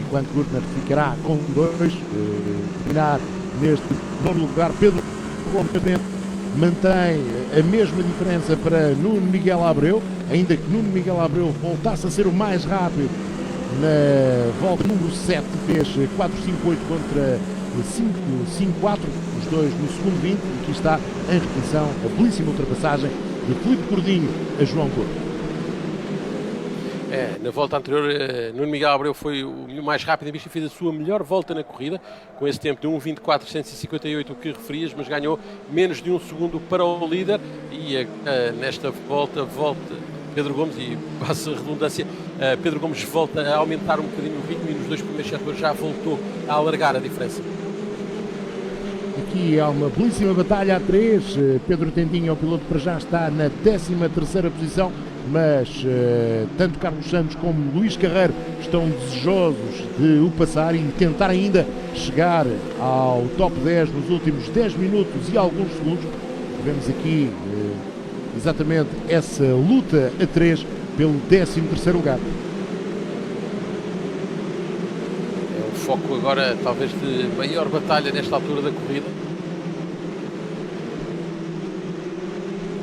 enquanto Gurtner ficará com 2, terminar neste nono lugar. Pedro Gomes mantém a mesma diferença para Nuno Miguel Abreu, ainda que Nuno Miguel Abreu voltasse a ser o mais rápido na volta número 7, fez 4.58 contra 5.54, os dois no segundo 20, e aqui está em repetição a belíssima ultrapassagem de Filipe Gordinho a João Gurtner. Na volta anterior, Nuno Miguel Abreu foi o mais rápido em vista e fez a sua melhor volta na corrida, com esse tempo de 1:24.158, o que referias, mas ganhou menos de um segundo para o líder, e nesta volta Pedro Gomes, e passa a redundância, Pedro Gomes volta a aumentar um bocadinho o ritmo e nos 2 primeiros setores já voltou a alargar a diferença. Aqui há uma belíssima batalha a 3, Pedro Tendinho, o piloto, para já está na 13ª posição, mas tanto Carlos Santos como Luís Carreiro estão desejosos de o passar e tentar ainda chegar ao top 10 nos últimos 10 minutos e alguns segundos. Vemos aqui exatamente essa luta a 3 pelo 13º lugar. É um foco agora talvez de maior batalha nesta altura da corrida.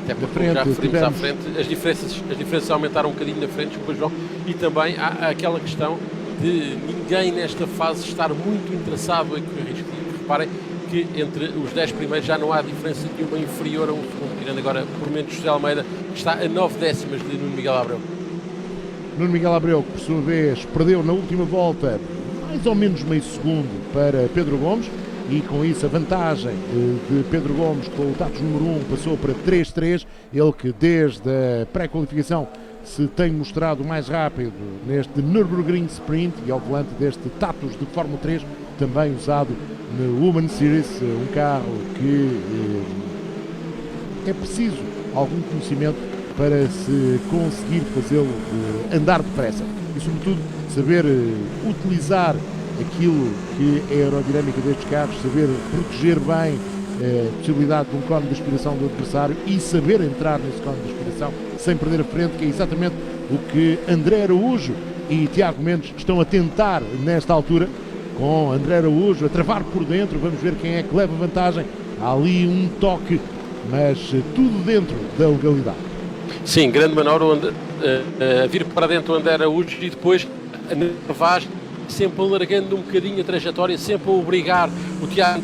Até porque, já referimos à frente, as diferenças aumentaram um bocadinho na frente, desculpa, João, e também há aquela questão de ninguém nesta fase estar muito interessado em correr risco. Reparem que entre os 10 primeiros já não há diferença nenhuma inferior a um segundo, tirando agora por menos José Almeida, que está a 9 décimas de Nuno Miguel Abreu. Nuno Miguel Abreu, que por sua vez perdeu na última volta mais ou menos meio segundo para Pedro Gomes, e com isso a vantagem de Pedro Gomes com o Tatos número 1 passou para 3-3, ele que desde a pré-qualificação se tem mostrado mais rápido neste Nürburgring Sprint e ao volante deste Tatos de Fórmula 3, também usado no Women Series, um carro que é preciso algum conhecimento para se conseguir fazê-lo andar depressa e sobretudo saber utilizar aquilo que é a aerodinâmica destes carros, saber proteger bem a possibilidade de um cone de aspiração do adversário e saber entrar nesse cone de aspiração sem perder a frente, que é exatamente o que André Araújo e Tiago Mendes estão a tentar nesta altura, com André Araújo a travar por dentro. Vamos ver quem é que leva vantagem. Há ali um toque, mas tudo dentro da legalidade. Sim, grande manobra, a vir para dentro o André Araújo e depois a Nervaz sempre alargando um bocadinho a trajetória, sempre a obrigar o Tiago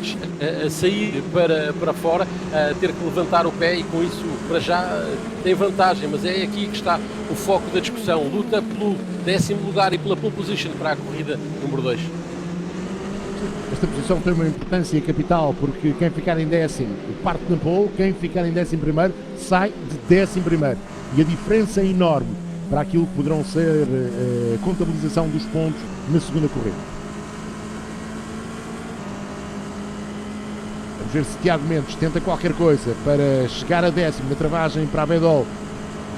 a sair para fora, a ter que levantar o pé, e com isso para já tem vantagem, mas é aqui que está o foco da discussão. Luta pelo 10º lugar e pela pole position para a corrida número 2. Esta posição tem uma importância capital, porque quem ficar em 10º parte na pole, quem ficar em 11º sai de 11º, e a diferença é enorme para aquilo que poderão ser a contabilização dos pontos na segunda corrida. Vamos ver se Tiago Mendes tenta qualquer coisa para chegar a 10º na travagem para a Bedol.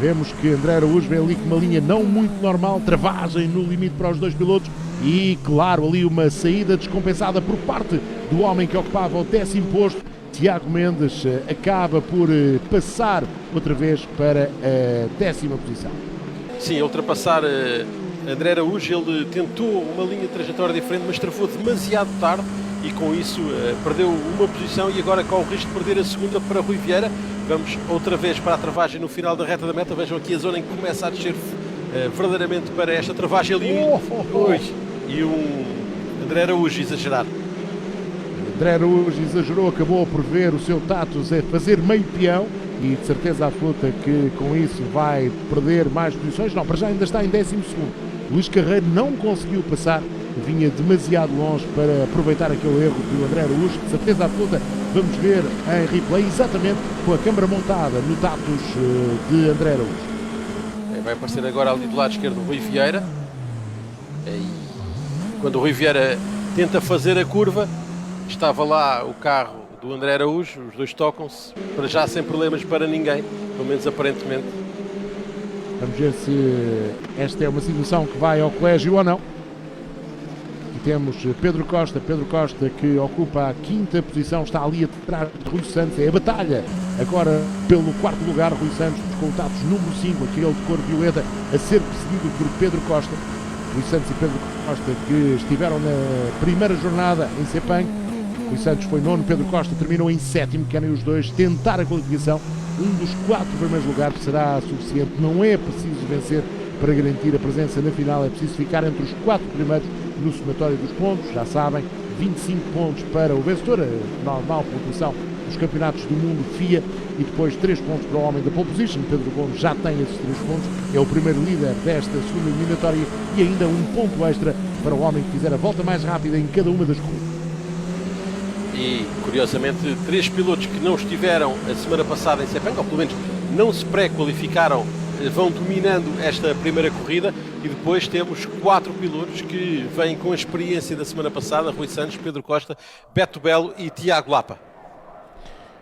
Vemos que André Araújo vem ali com uma linha não muito normal, travagem no limite para os dois pilotos e, claro, ali uma saída descompensada por parte do homem que ocupava o 10º posto. Tiago Mendes acaba por passar outra vez para a 10ª posição. Sim, ultrapassar André Araújo, ele tentou uma linha de trajetória diferente, mas travou demasiado tarde e com isso perdeu uma posição e agora corre o risco de perder a segunda para Rui Vieira. Vamos outra vez para a travagem no final da reta da meta. Vejam aqui a zona em que começa a descer verdadeiramente para esta travagem ali. E um André Araújo exagerar. André Araújo exagerou, acabou por ver o seu Tatus a fazer meio peão e de certeza absoluta que com isso vai perder mais posições. Não, para já ainda está em 12º. Luís Carreiro não conseguiu passar, vinha demasiado longe para aproveitar aquele erro do André Araújo. De certeza absoluta vamos ver em replay exatamente com a câmara montada no Tatus de André Araújo. Vai aparecer agora ali do lado esquerdo o Rui Vieira. Quando o Rui Vieira tenta fazer a curva, estava lá o carro do André Araújo, os dois tocam-se, para já sem problemas para ninguém, pelo menos aparentemente. Vamos ver se esta é uma situação que vai ao colégio ou não. Aqui temos Pedro Costa que ocupa a 5ª posição, está ali atrás de Rui Santos. É a batalha agora pelo 4º lugar. Rui Santos com o Tatus número 5, aquele de cor violeta, a ser perseguido por Pedro Costa. Rui Santos e Pedro Costa que estiveram na primeira jornada em Sepang. Rui Santos foi 9º, Pedro Costa terminou em 7º. Querem os dois tentar a qualificação. Um dos 4 primeiros lugares será suficiente. Não é preciso vencer para garantir a presença na final, é preciso ficar entre os 4 primeiros no somatório dos pontos. Já sabem, 25 pontos para o vencedor, a normal pontuação dos campeonatos do mundo FIA, e depois 3 pontos para o homem da pole position. Pedro Gomes já tem esses 3 pontos, é o primeiro líder desta segunda eliminatória, e ainda um ponto extra para o homem que fizer a volta mais rápida em cada uma das corridas. E, curiosamente, 3 pilotos que não estiveram a semana passada em Sepang, ou pelo menos não se pré-qualificaram, vão dominando esta primeira corrida, e depois temos 4 pilotos que vêm com a experiência da semana passada: Rui Santos, Pedro Costa, Beto Belo e Tiago Lapa.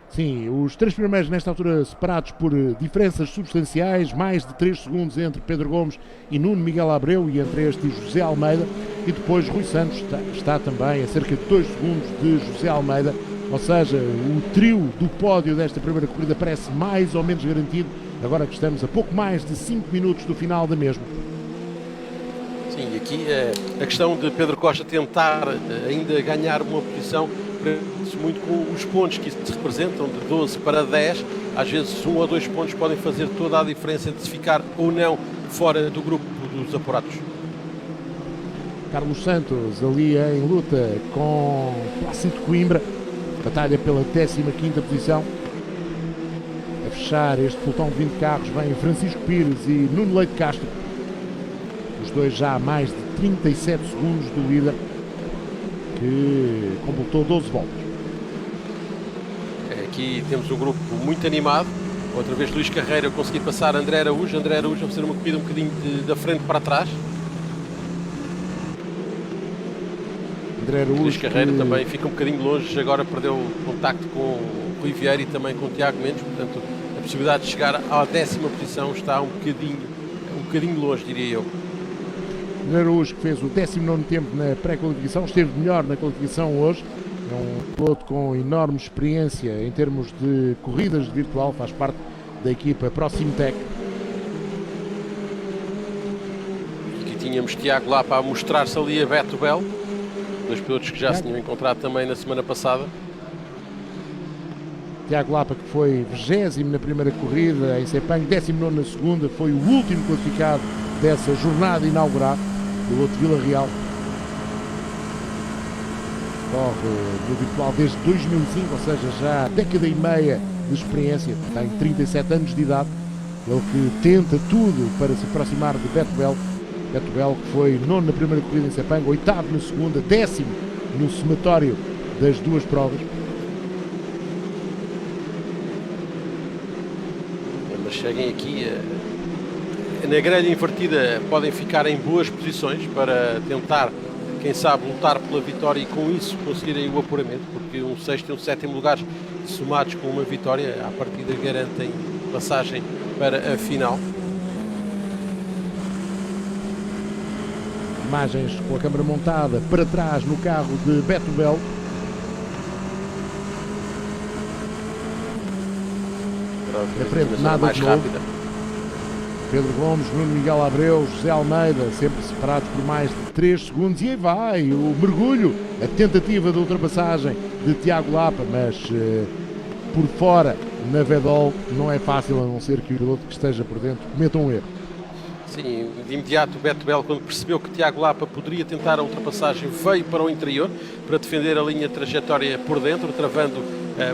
Sim, os 3 primeiros nesta altura separados por diferenças substanciais, mais de 3 segundos entre Pedro Gomes e Nuno Miguel Abreu, e entre este e José Almeida, e depois Rui Santos está também a cerca de 2 segundos de José Almeida, ou seja, o trio do pódio desta primeira corrida parece mais ou menos garantido, agora que estamos a pouco mais de 5 minutos do final da mesma. Sim, aqui a questão de Pedro Costa tentar ainda ganhar uma posição, muito com os pontos que se representam, de 12 para 10, às vezes 1 ou 2 pontos podem fazer toda a diferença de se ficar ou não fora do grupo dos apurados. Carlos Santos ali em luta com Plácido Coimbra, batalha pela 15ª posição. A fechar este pelotão de 20 carros vem Francisco Pires e Nuno Leite Castro, os dois já a mais de 37 segundos do líder, que completou 12 voltas. Aqui temos um grupo muito animado. Outra vez Luís Carreiro a conseguir passar André Araújo a fazer uma corrida um bocadinho da frente para trás. André Araújo, Luís Carreiro também fica um bocadinho longe, agora perdeu o contacto com o Rui Vieira e também com o Tiago Mendes, portanto a possibilidade de chegar à 10ª posição está um bocadinho longe, diria eu. André Araújo, que fez o 19º tempo na pré-qualificação, esteve melhor na qualificação hoje. É um piloto com enorme experiência em termos de corridas de virtual, faz parte da equipa ProSimTech. Aqui tínhamos Tiago Lapa a mostrar-se ali a Beto Belo. Dois pilotos que já se tinham encontrado também na semana passada. Tiago Lapa, que foi 20º na primeira corrida em Sepang, 19º na segunda, foi o último classificado dessa jornada inaugural, piloto de Vila Real. Corre no virtual desde 2005, ou seja, já há década e meia de experiência, tem 37 anos de idade. Ele que tenta tudo para se aproximar de Beto Bell. Beto Bell, que foi 9º na primeira corrida em Sepang, 8º na segunda, 10º no somatório das duas provas. Mas cheguem aqui na grelha invertida, podem ficar em boas posições para tentar, quem sabe, lutar pela vitória e com isso conseguirem o apuramento, porque um 6º e um 7º lugares somados com uma vitória, à partida garantem passagem para a final. Imagens com a câmara montada para trás no carro de Beto Bell. Na frente nada mais de novo. rápida. Pedro Gomes, Nuno Miguel Abreu, José Almeida, sempre separados por mais de 3 segundos. E aí vai o mergulho, a tentativa de ultrapassagem de Tiago Lapa, mas por fora na Vedol não é fácil, a não ser que o piloto que esteja por dentro cometa um erro. Sim, de imediato o Beto Bell, quando percebeu que Tiago Lapa poderia tentar a ultrapassagem, veio para o interior para defender a linha de trajetória por dentro, travando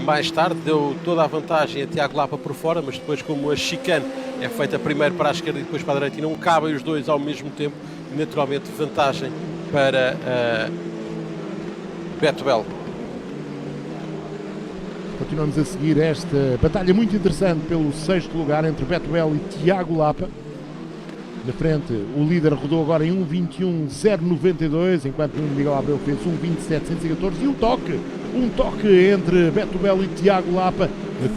mais tarde, deu toda a vantagem a Tiago Lapa por fora, mas depois, como a chicane é feita primeiro para a esquerda e depois para a direita e não cabem os dois ao mesmo tempo, naturalmente vantagem para Beto Bell. Continuamos a seguir esta batalha muito interessante pelo 6º lugar entre Beto Bell e Tiago Lapa. Na frente, o líder rodou agora em 1.21.092, enquanto Nuno Miguel Abreu fez 1.27.114. E um toque entre Beto Bell e Tiago Lapa,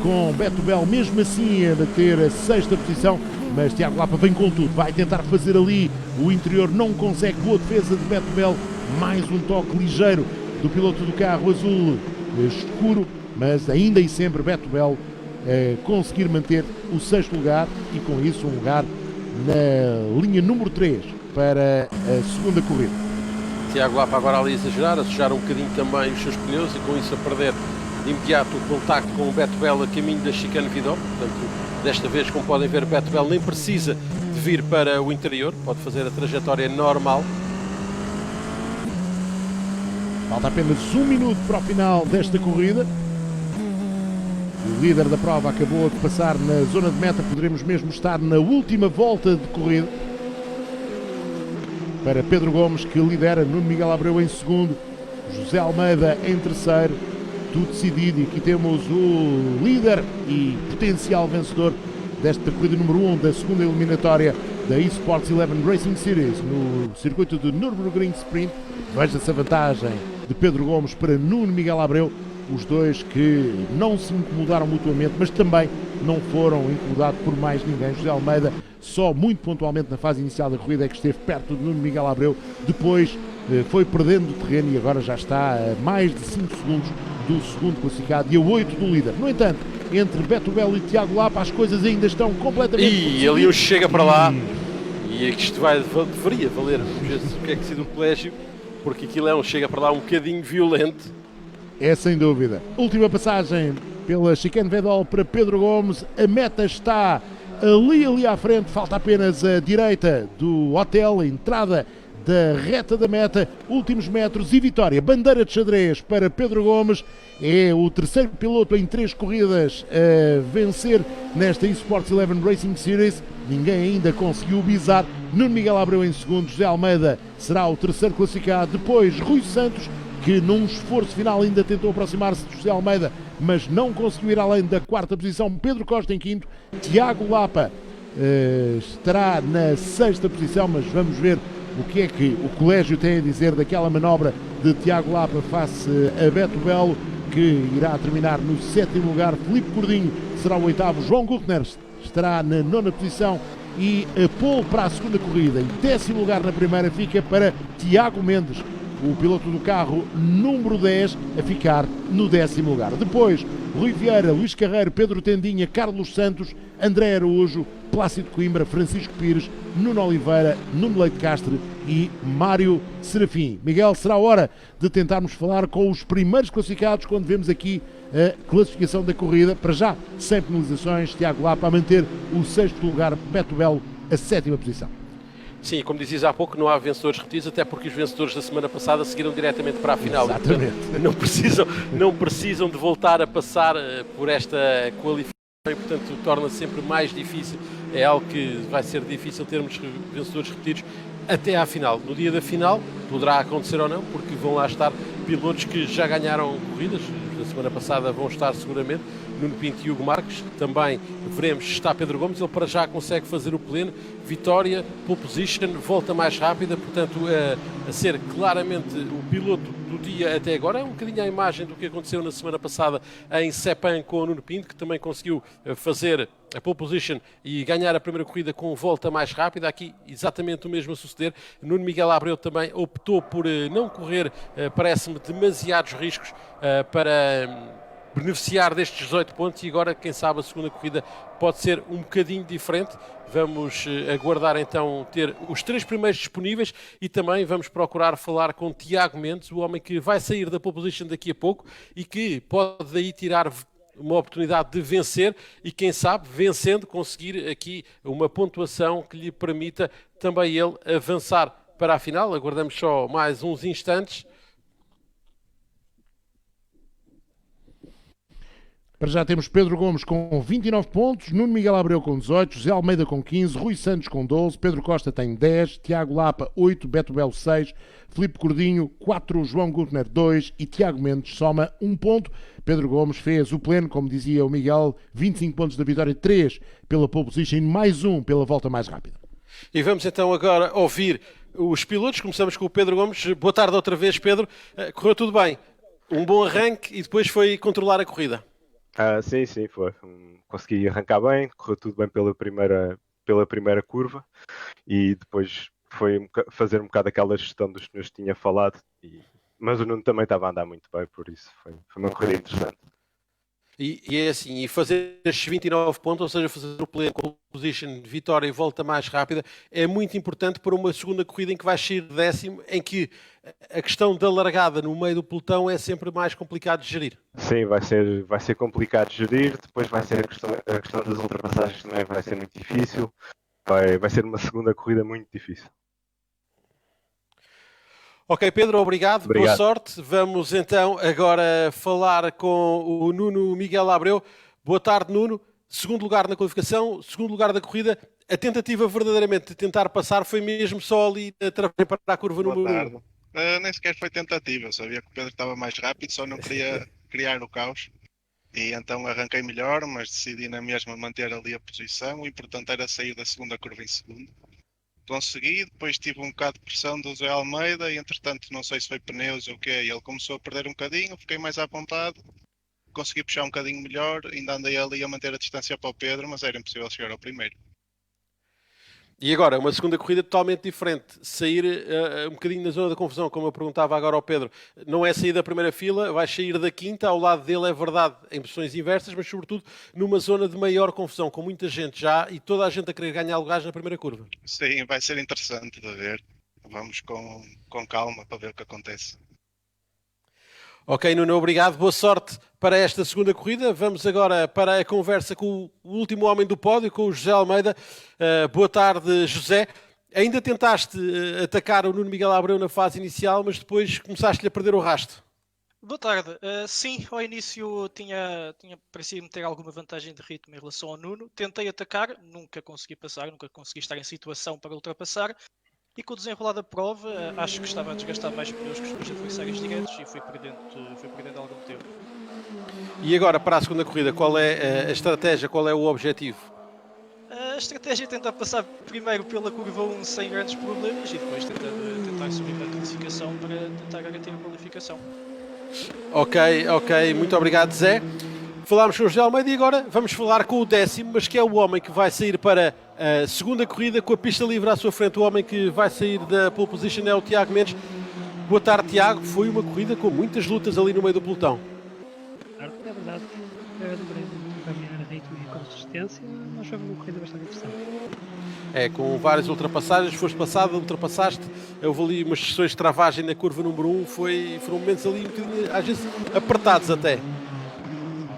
com Beto Bell mesmo assim a bater a 6ª posição, mas Tiago Lapa vem com tudo, vai tentar fazer ali o interior, não consegue. Boa defesa de Beto Bell, mais um toque ligeiro do piloto do carro azul escuro, mas ainda e sempre Beto Bell conseguir manter o 6º lugar e com isso um lugar na linha número 3 para a segunda corrida. Tiago Lapa agora ali a sujar um bocadinho também os seus pneus e com isso a perder de imediato o contacto com o Beto Bell a caminho da chicane Vidal. Portanto, desta vez, como podem ver, Beto Bell nem precisa de vir para o interior, pode fazer a trajetória normal. Falta apenas 1 minuto para o final desta corrida. O líder da prova acabou de passar na zona de meta, poderemos mesmo estar na última volta de corrida. Para Pedro Gomes, que lidera, Nuno Miguel Abreu em segundo, José Almeida em terceiro, tudo decidido. E aqui temos o líder e potencial vencedor desta corrida número 1 da segunda eliminatória da eSports 11 Racing Series no circuito de Nürburgring Sprint. Veja-se a vantagem de Pedro Gomes para Nuno Miguel Abreu, os dois que não se incomodaram mutuamente, mas também não foram incomodados por mais ninguém. José Almeida, só muito pontualmente na fase inicial da corrida é que esteve perto de Nuno Miguel Abreu, depois foi perdendo o terreno e agora já está a mais de 5 segundos do segundo classificado e a 8 do líder. No entanto, entre Beto Bell e Tiago Lapa as coisas ainda estão completamente... E ali o chega para lá e isto deveria valer, vamos ver o que é que se do colégio, porque aquilo é um chega para lá um bocadinho violento. É sem dúvida. Última passagem pela chicane Vedol para Pedro Gomes. A meta está ali à frente. Falta apenas a direita do hotel, a entrada da reta da meta. Últimos metros e vitória. Bandeira de xadrez para Pedro Gomes. É o terceiro piloto em 3 corridas a vencer nesta eSports 11 Racing Series. Ninguém ainda conseguiu bizar. Nuno Miguel Abreu em segundo. José Almeida será o terceiro classificado. Depois Rui Santos, que num esforço final ainda tentou aproximar-se de José Almeida, mas não conseguiu ir além da 4ª posição. Pedro Costa em quinto. Tiago Lapa estará na 6ª posição, mas vamos ver o que é que o colégio tem a dizer daquela manobra de Tiago Lapa face a Beto Belo, que irá terminar no 7º lugar. Filipe Cordinho será o 8º. João Gutner estará na 9ª posição e a pole para a segunda corrida. Em 10º lugar na primeira fica para Tiago Mendes, o piloto do carro número 10, a ficar no 10º lugar. Depois, Rui Vieira, Luís Carreiro, Pedro Tendinha, Carlos Santos, André Araújo, Plácido Coimbra, Francisco Pires, Nuno Oliveira, Nuno Leite Castre e Mário Serafim. Miguel, será hora de tentarmos falar com os primeiros classificados quando vemos aqui a classificação da corrida. Para já, sem penalizações, Tiago Lapa a manter o 6º lugar, Beto Belo a 7ª posição. Sim, como dizias há pouco, não há vencedores repetidos, até porque os vencedores da semana passada seguiram diretamente para a final. Exatamente. Portanto, não precisam de voltar a passar por esta qualificação e, portanto, torna sempre mais difícil. É algo que vai ser difícil termos vencedores repetidos até à final. No dia da final, poderá acontecer ou não, porque vão lá estar pilotos que já ganharam corridas. Da semana passada vão estar seguramente Nuno Pinto e Hugo Marques. Também veremos se está Pedro Gomes. Ele para já consegue fazer o pleno. Vitória, pole position, volta mais rápida. Portanto, a ser claramente o piloto do dia até agora. É um bocadinho a imagem do que aconteceu na semana passada em Sepang com o Nuno Pinto, que também conseguiu fazer a pole position e ganhar a primeira corrida com volta mais rápida. Aqui exatamente o mesmo a suceder. Nuno Miguel Abreu também optou por não correr, parece-me, demasiados riscos para beneficiar destes 18 pontos e agora, quem sabe, a segunda corrida pode ser um bocadinho diferente. Vamos aguardar então ter os 3 primeiros disponíveis e também vamos procurar falar com Tiago Mendes, o homem que vai sair da pole position daqui a pouco e que pode daí tirar uma oportunidade de vencer e, quem sabe, vencendo, conseguir aqui uma pontuação que lhe permita também ele avançar para a final. Aguardamos só mais uns instantes. Para já temos Pedro Gomes com 29 pontos, Nuno Miguel Abreu com 18, José Almeida com 15, Rui Santos com 12, Pedro Costa tem 10, Tiago Lapa 8, Beto Belo 6, Filipe Cordinho 4, João Gutner 2 e Tiago Mendes soma 1 ponto. Pedro Gomes fez o pleno, como dizia o Miguel, 25 pontos da vitória, 3 pela pole position e mais 1 pela volta mais rápida. E vamos então agora ouvir os pilotos. Começamos com o Pedro Gomes. Boa tarde outra vez, Pedro. Correu tudo bem? Um bom arranque e depois foi controlar a corrida. Sim, foi. Consegui arrancar bem, correu tudo bem pela primeira curva e depois foi fazer um bocado aquela gestão dos pneus que tinha falado, mas o Nuno também estava a andar muito bem, por isso foi uma corrida interessante. E é assim, e fazer estes 29 pontos, ou seja, fazer o pleno com position, vitória e volta mais rápida, é muito importante para uma segunda corrida em que vais sair 10º, em que a questão da largada no meio do pelotão é sempre mais complicado de gerir. Sim, vai ser complicado de gerir, depois vai ser a questão das ultrapassagens também vai ser muito difícil, vai ser uma segunda corrida muito difícil. Ok, Pedro, obrigado, boa sorte. Vamos então agora falar com o Nuno Miguel Abreu. Boa tarde, Nuno. Segundo lugar na qualificação, segundo lugar da corrida. A tentativa verdadeiramente de tentar passar foi mesmo só ali para a curva número 1. Nem sequer foi tentativa, eu sabia que o Pedro estava mais rápido, só não queria criar o caos. E então arranquei melhor, mas decidi na mesma manter ali a posição. O importante era sair da segunda curva em segundo. Consegui, depois tive um bocado de pressão do Zé Almeida e entretanto não sei se foi pneus ou o quê, ele começou a perder um bocadinho, fiquei mais à vontade, consegui puxar um bocadinho melhor, ainda andei ali a manter a distância para o Pedro, mas era impossível chegar ao primeiro. E agora, uma segunda corrida totalmente diferente, sair um bocadinho na zona da confusão, como eu perguntava agora ao Pedro, não é sair da primeira fila, vais sair da quinta, ao lado dele é verdade, em posições inversas, mas sobretudo numa zona de maior confusão, com muita gente já e toda a gente a querer ganhar lugares na primeira curva. Sim, vai ser interessante de ver, vamos com calma para ver o que acontece. Ok, Nuno, obrigado. Boa sorte para esta segunda corrida. Vamos agora para a conversa com o último homem do pódio, com o José Almeida. Boa tarde, José. Ainda tentaste atacar o Nuno Miguel Abreu na fase inicial, mas depois começaste-lhe a perder o rasto. Boa tarde. Sim, ao início tinha parecido-me ter alguma vantagem de ritmo em relação ao Nuno. Tentei atacar, nunca consegui passar, nunca consegui estar em situação para ultrapassar. E com o desenrolar da prova, acho que estava a desgastar mais pneus que os meus adversários diretos e fui perdendo algum tempo. E agora, para a segunda corrida, qual é a estratégia, qual é o objetivo? A estratégia é tentar passar primeiro pela curva 1 sem grandes problemas e depois tentar subir para a classificação para tentar garantir a qualificação. Ok, muito obrigado, Zé. Falámos com o José Almeida e agora vamos falar com o 10º, mas que é o homem que vai sair para a segunda corrida com a pista livre à sua frente. O homem que vai sair da pole position é o Tiago Mendes. Boa tarde, Tiago. Foi uma corrida com muitas lutas ali no meio do pelotão. verdade. Demorei muito a ganhar ritmo e consistência, mas foi uma corrida bastante interessante. Com várias ultrapassagens, foste passado, ultrapassaste, houve ali umas sessões de travagem na curva número 1, foram momentos ali um bocadinho, às vezes, apertados até.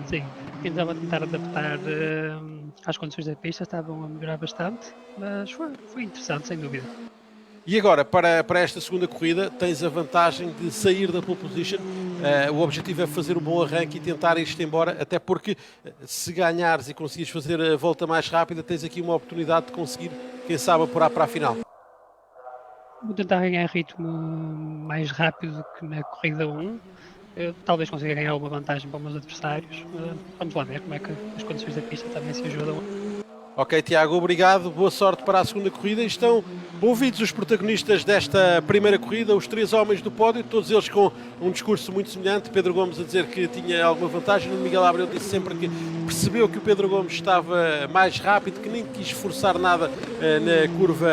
Sim, ainda estava a tentar adaptar às condições da pista, estavam a melhorar bastante, mas foi interessante, sem dúvida. E agora, para esta segunda corrida, tens a vantagem de sair da pole position. O objetivo é fazer um bom arranque e tentar ir-te embora, até porque se ganhares e conseguires fazer a volta mais rápida, tens aqui uma oportunidade de conseguir, quem sabe, apurar para a final. Vou tentar ganhar ritmo mais rápido que na corrida 1. Eu talvez consiga ganhar alguma vantagem para os meus adversários. Vamos lá ver como é que as condições da pista também se ajudam. Ok, Tiago, obrigado. Boa sorte para a segunda corrida. Estão ouvidos os protagonistas desta primeira corrida, os 3 homens do pódio, todos eles com um discurso muito semelhante. Pedro Gomes a dizer que tinha alguma vantagem. O Miguel Abreu disse sempre que percebeu que o Pedro Gomes estava mais rápido, que nem quis forçar nada na curva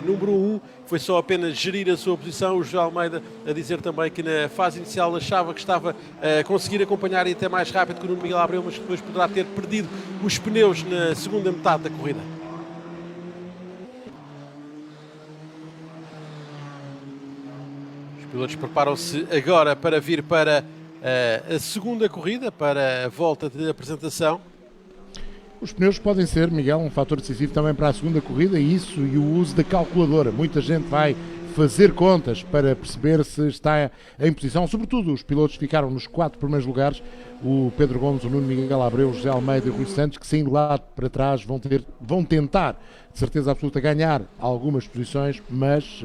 número 1. Foi só apenas gerir a sua posição. O João Almeida a dizer também que na fase inicial achava que estava a conseguir acompanhar e até mais rápido que o Miguel Abreu, mas que depois poderá ter perdido os pneus na segunda metade da corrida. Os pilotos preparam-se agora para vir para a segunda corrida, para a volta de apresentação. Os pneus podem ser, Miguel, um fator decisivo também para a segunda corrida, e isso e o uso da calculadora. Muita gente vai fazer contas para perceber se está em posição. Sobretudo, os pilotos ficaram nos 4 primeiros lugares. O Pedro Gomes, o Nuno Miguel Abreu, o José Almeida e o Rui Santos, que saindo lá para trás vão tentar, de certeza absoluta, ganhar algumas posições, mas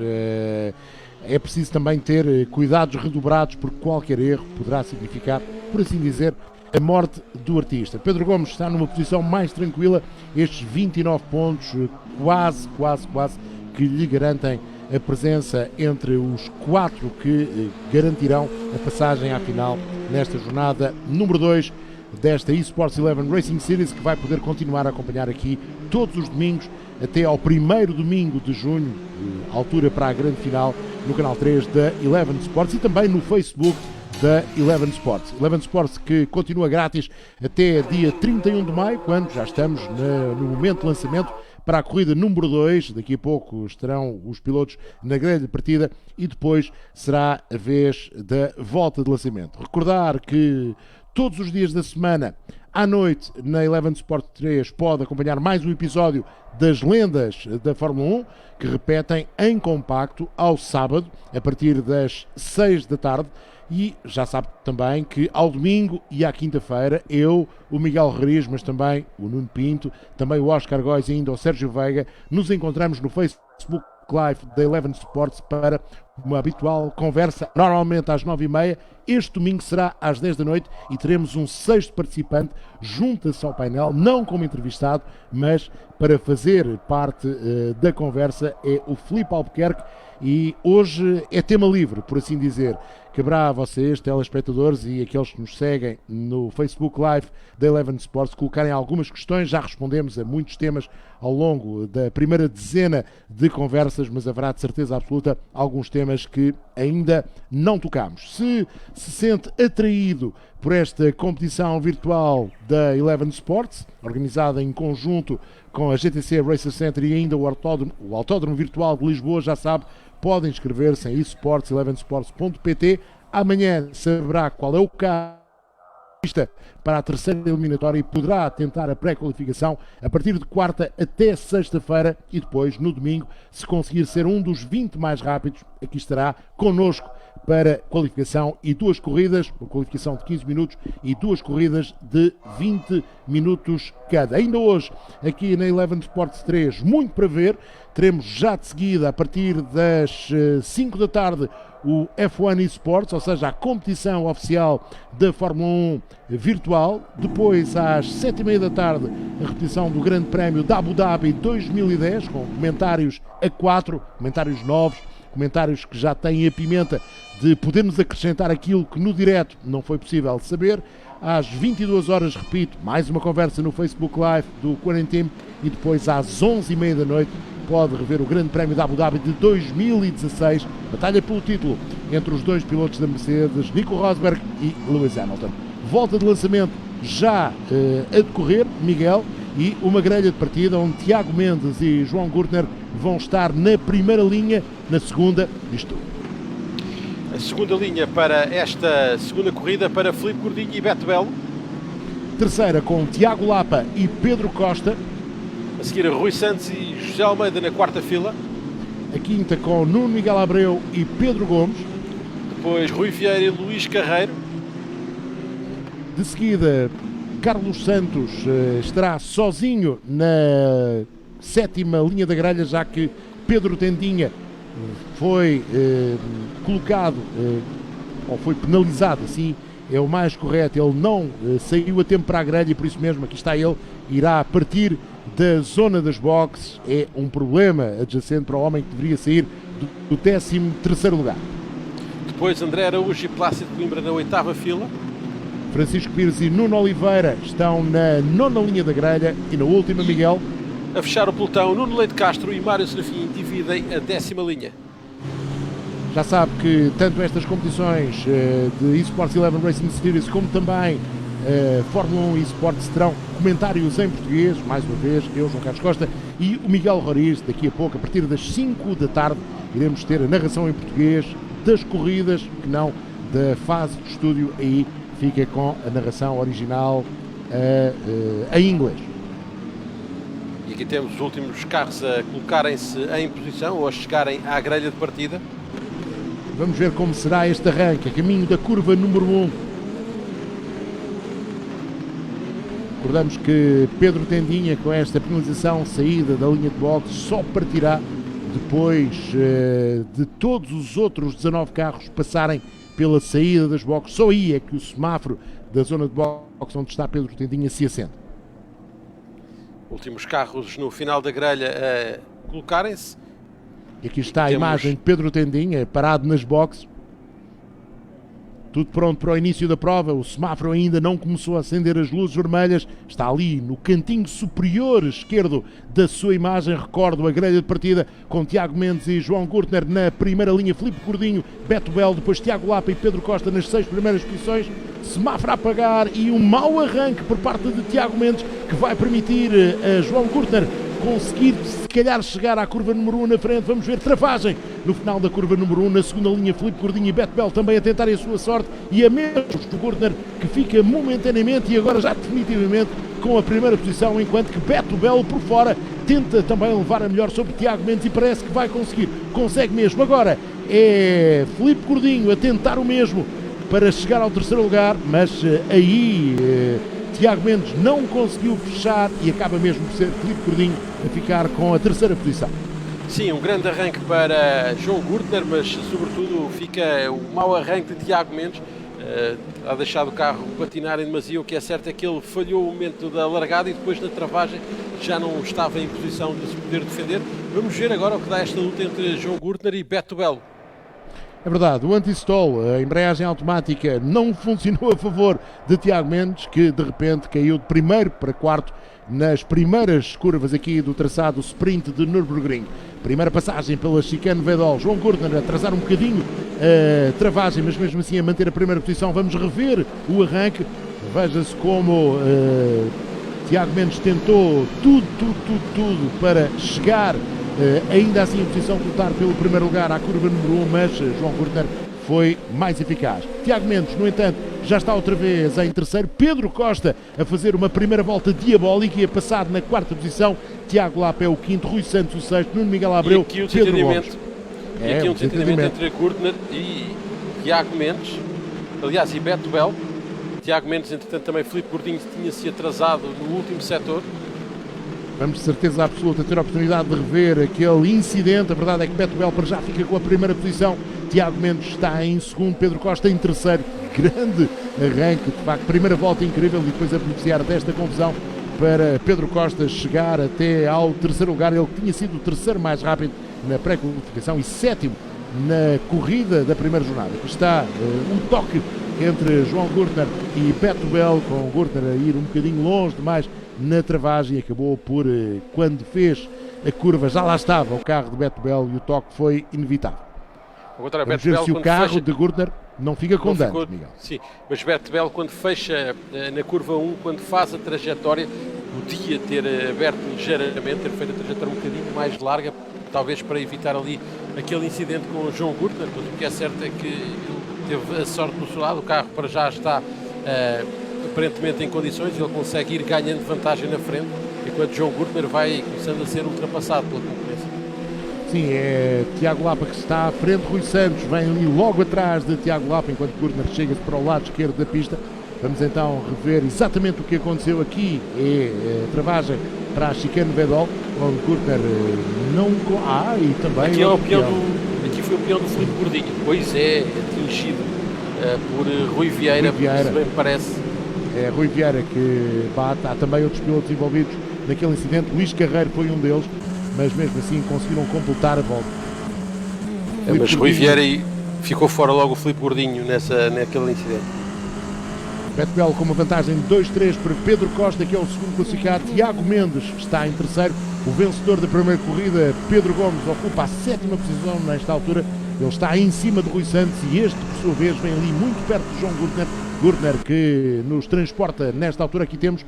é preciso também ter cuidados redobrados, porque qualquer erro poderá significar, por assim dizer, a morte do artista. Pedro Gomes está numa posição mais tranquila, estes 29 pontos quase que lhe garantem a presença entre os 4 que garantirão a passagem à final nesta jornada número 2 desta eSports 11 Racing Series, que vai poder continuar a acompanhar aqui todos os domingos até ao primeiro domingo de junho, altura para a grande final, no canal 3 da 11 Sports e também no Facebook da 11 Sports. 11 Sports que continua grátis até dia 31 de maio, quando já estamos no momento de lançamento para a corrida número 2. Daqui a pouco estarão os pilotos na grelha de partida e depois será a vez da volta de lançamento. Recordar que todos os dias da semana, à noite, na 11 Sport 3, pode acompanhar mais um episódio das lendas da Fórmula 1, que repetem em compacto ao sábado, a partir das 6 da tarde. E já sabe também que ao domingo e à quinta-feira, eu, o Miguel Reis, mas também o Nuno Pinto, também o Oscar Góis e ainda o Sérgio Veiga, nos encontramos no Facebook Live da 11 Sports para uma habitual conversa, normalmente às 9h30. Este domingo será às 10 da noite e teremos um 6º participante, junta-se ao painel, não como entrevistado, mas para fazer parte da conversa, é o Filipe Albuquerque. E hoje é tema livre, por assim dizer. Caberá a vocês, telespectadores e aqueles que nos seguem no Facebook Live da 11 Sports, colocarem algumas questões. Já respondemos a muitos temas ao longo da primeira dezena de conversas, mas haverá de certeza absoluta alguns temas que ainda não tocámos. Se sente atraído por esta competição virtual da 11 Sports, organizada em conjunto com a GTC Racer Center e ainda o Autódromo Virtual de Lisboa, já sabe, podem inscrever-se em esports11sports.pt. Amanhã saberá qual é o carro para a terceira eliminatória e poderá tentar a pré-qualificação a partir de quarta até sexta-feira e depois, no domingo, se conseguir ser um dos 20 mais rápidos, aqui estará connosco para qualificação e 2 corridas, uma qualificação de 15 minutos e 2 corridas de 20 minutos cada. Ainda hoje, aqui na 11 Sports 3, muito para ver. Teremos já de seguida, a partir das 5 da tarde, o F1 eSports, ou seja, a competição oficial da Fórmula 1 virtual. Depois, às 7h30 da tarde, a repetição do Grande Prémio da Abu Dhabi 2010, com comentários a 4, comentários novos, comentários que já têm a pimenta de podermos acrescentar aquilo que no direto não foi possível saber. Às 22 horas, repito, mais uma conversa no Facebook Live do Quarantine e depois às 11h30 da noite pode rever o Grande Prémio da Abu Dhabi de 2016, batalha pelo título entre os 2 pilotos da Mercedes, Nico Rosberg e Lewis Hamilton. Volta de lançamento já a decorrer, Miguel, e uma grelha de partida onde Tiago Mendes e João Gurtner vão estar na primeira linha, na segunda, isto. A segunda linha para esta segunda corrida para Filipe Gordinho e Beto Belo. Terceira com Tiago Lapa e Pedro Costa. A seguir, Rui Santos e José Almeida na quarta fila. A quinta com Nuno Miguel Abreu e Pedro Gomes. Depois Rui Vieira e Luís Carreiro. De seguida, Carlos Santos estará sozinho na sétima linha da grelha, já que Pedro Tendinha foi colocado, ou foi penalizado, assim é o mais correto. Ele não saiu a tempo para a grelha e por isso mesmo aqui está ele, irá partir da zona das boxes. É um problema adjacente para o homem que deveria sair do 13º lugar. Depois André Araújo e Plácido Coimbra na oitava fila. Francisco Pires e Nuno Oliveira estão na nona linha da grelha e na última, Miguel. A fechar o pelotão, Nuno Leite Castro e Mário Serafim dividem a 10ª linha. Já sabe que tanto estas competições de eSports 11 Racing Series como também Fórmula 1 eSports terão comentários em português, mais uma vez, eu, João Carlos Costa e o Miguel Roriz. Daqui a pouco, a partir das 5 da tarde, iremos ter a narração em português das corridas, que não da fase de estúdio, aí fica com a narração original em inglês. E aqui temos os últimos carros a colocarem-se em posição ou a chegarem à grelha de partida. Vamos ver como será este arranque, a caminho da curva número 1. Recordamos que Pedro Tendinha, com esta penalização, saída da linha de boxe, só partirá depois de todos os outros 19 carros passarem pela saída das boxes. Só aí é que o semáforo da zona de boxe onde está Pedro Tendinha se acende. Últimos carros no final da grelha a colocarem-se. E aqui está a imagem de Pedro Tendinha parado nas boxes. Tudo pronto para o início da prova. O semáforo ainda não começou a acender as luzes vermelhas. Está ali no cantinho superior esquerdo da sua imagem. Recordo a grelha de partida com Tiago Mendes e João Gurtner na primeira linha. Filipe Gordinho, Beto Belo, depois Tiago Lapa e Pedro Costa nas 6 primeiras posições. Semáforo a apagar e um mau arranque por parte de Tiago Mendes, que vai permitir a João Gurtner conseguir, se calhar, chegar à curva número 1 na frente. Vamos ver travagem no final da curva número 1. Na segunda linha, Filipe Gordinho e Beto Belo também a tentarem a sua sorte. E a menos do Gurtner, que fica momentaneamente e agora já definitivamente com a primeira posição, enquanto que Beto Belo por fora tenta também levar a melhor sobre Tiago Mendes e parece que vai conseguir. Consegue mesmo. Agora é Filipe Gordinho a tentar o mesmo para chegar ao terceiro lugar, mas aí Tiago Mendes não conseguiu fechar e acaba mesmo por ser Filipe Gordinho a ficar com a terceira posição. Sim, um grande arranque para João Gurtner, mas sobretudo fica o mau arranque de Tiago Mendes. A deixar o carro patinar em demasia. O que é certo é que ele falhou o momento da largada e depois na travagem já não estava em posição de se poder defender. Vamos ver agora o que dá esta luta entre João Gurtner e Beto Belo. É verdade, o anti-stall, a embreagem automática, não funcionou a favor de Tiago Mendes, que de repente caiu de primeiro para quarto nas primeiras curvas aqui do traçado sprint de Nürburgring. Primeira passagem pela chicane Vedol. João Gurtner a atrasar um bocadinho a travagem, mas mesmo assim a manter a primeira posição. Vamos rever o arranque. Veja-se como Tiago Mendes tentou tudo para chegar ainda assim em posição de lutar pelo primeiro lugar à curva número 1, mas João Gurtner foi mais eficaz. Tiago Mendes, no entanto, já está outra vez em terceiro. Pedro Costa a fazer uma primeira volta diabólica e a passar na quarta posição. Tiago Lapa é o quinto, Rui Santos o sexto, Nuno Miguel Abreu, Pedro Gomes. E aqui um desentendimento entre Gurtner e Tiago Mendes, aliás, e Beto Belo. Tiago Mendes, entretanto, também Filipe Gordinho tinha-se atrasado no último setor. Vamos de certeza absoluta ter a oportunidade de rever aquele incidente. A verdade é que Beto Belo para já fica com a primeira posição. Tiago Mendes está em segundo, Pedro Costa em terceiro. Grande arranque, de facto, primeira volta incrível e depois a beneficiar desta confusão para Pedro Costa chegar até ao terceiro lugar. Ele tinha sido o terceiro mais rápido na pré-qualificação e sétimo na corrida da primeira jornada. Aqui está um toque entre João Gurtner e Beto Belo, com o Gurtner a ir um bocadinho longe demais na travagem e acabou por, quando fez a curva, já lá estava o carro de Beto Belo e o toque foi inevitável. Vamos ver se o carro de Gurtner... não fica com Não danos, ficou- Miguel. Sim, mas Beto Belo, quando fecha na curva 1, quando faz a trajetória, podia ter aberto ligeiramente, ter feito a trajetória um bocadinho mais larga, talvez para evitar ali aquele incidente com o João Gurtner, mas o que é certo é que ele teve a sorte do seu lado, o carro para já está aparentemente em condições, ele consegue ir ganhando vantagem na frente, enquanto João Gurtner vai começando a ser ultrapassado pela concorrência. Sim, é Tiago Lapa que está à frente, Rui Santos vem ali logo atrás de Tiago Lapa, enquanto Gurtner chega-se para o lado esquerdo da pista. Vamos então rever exatamente o que aconteceu aqui, é a travagem para a chicane Vedol, onde Gurtner não... e também... Aqui, aqui foi o peão do Filipe Gordinho, pois é, atingido por Rui Vieira, se bem me parece. É Rui Vieira que bate, há também outros pilotos envolvidos naquele incidente, Luís Carreiro foi um deles, mas mesmo assim conseguiram completar a volta. Mas Rui Vieira ficou fora logo o Filipe Gordinho naquele incidente. Beto Belo com uma vantagem de 2-3 para Pedro Costa, que é o segundo classificado. Tiago Mendes está em terceiro. O vencedor da primeira corrida, Pedro Gomes, ocupa a 7ª posição nesta altura. Ele está em cima de Rui Santos e este, por sua vez, vem ali muito perto de João Gurtner. Gurtner que nos transporta nesta altura. Aqui temos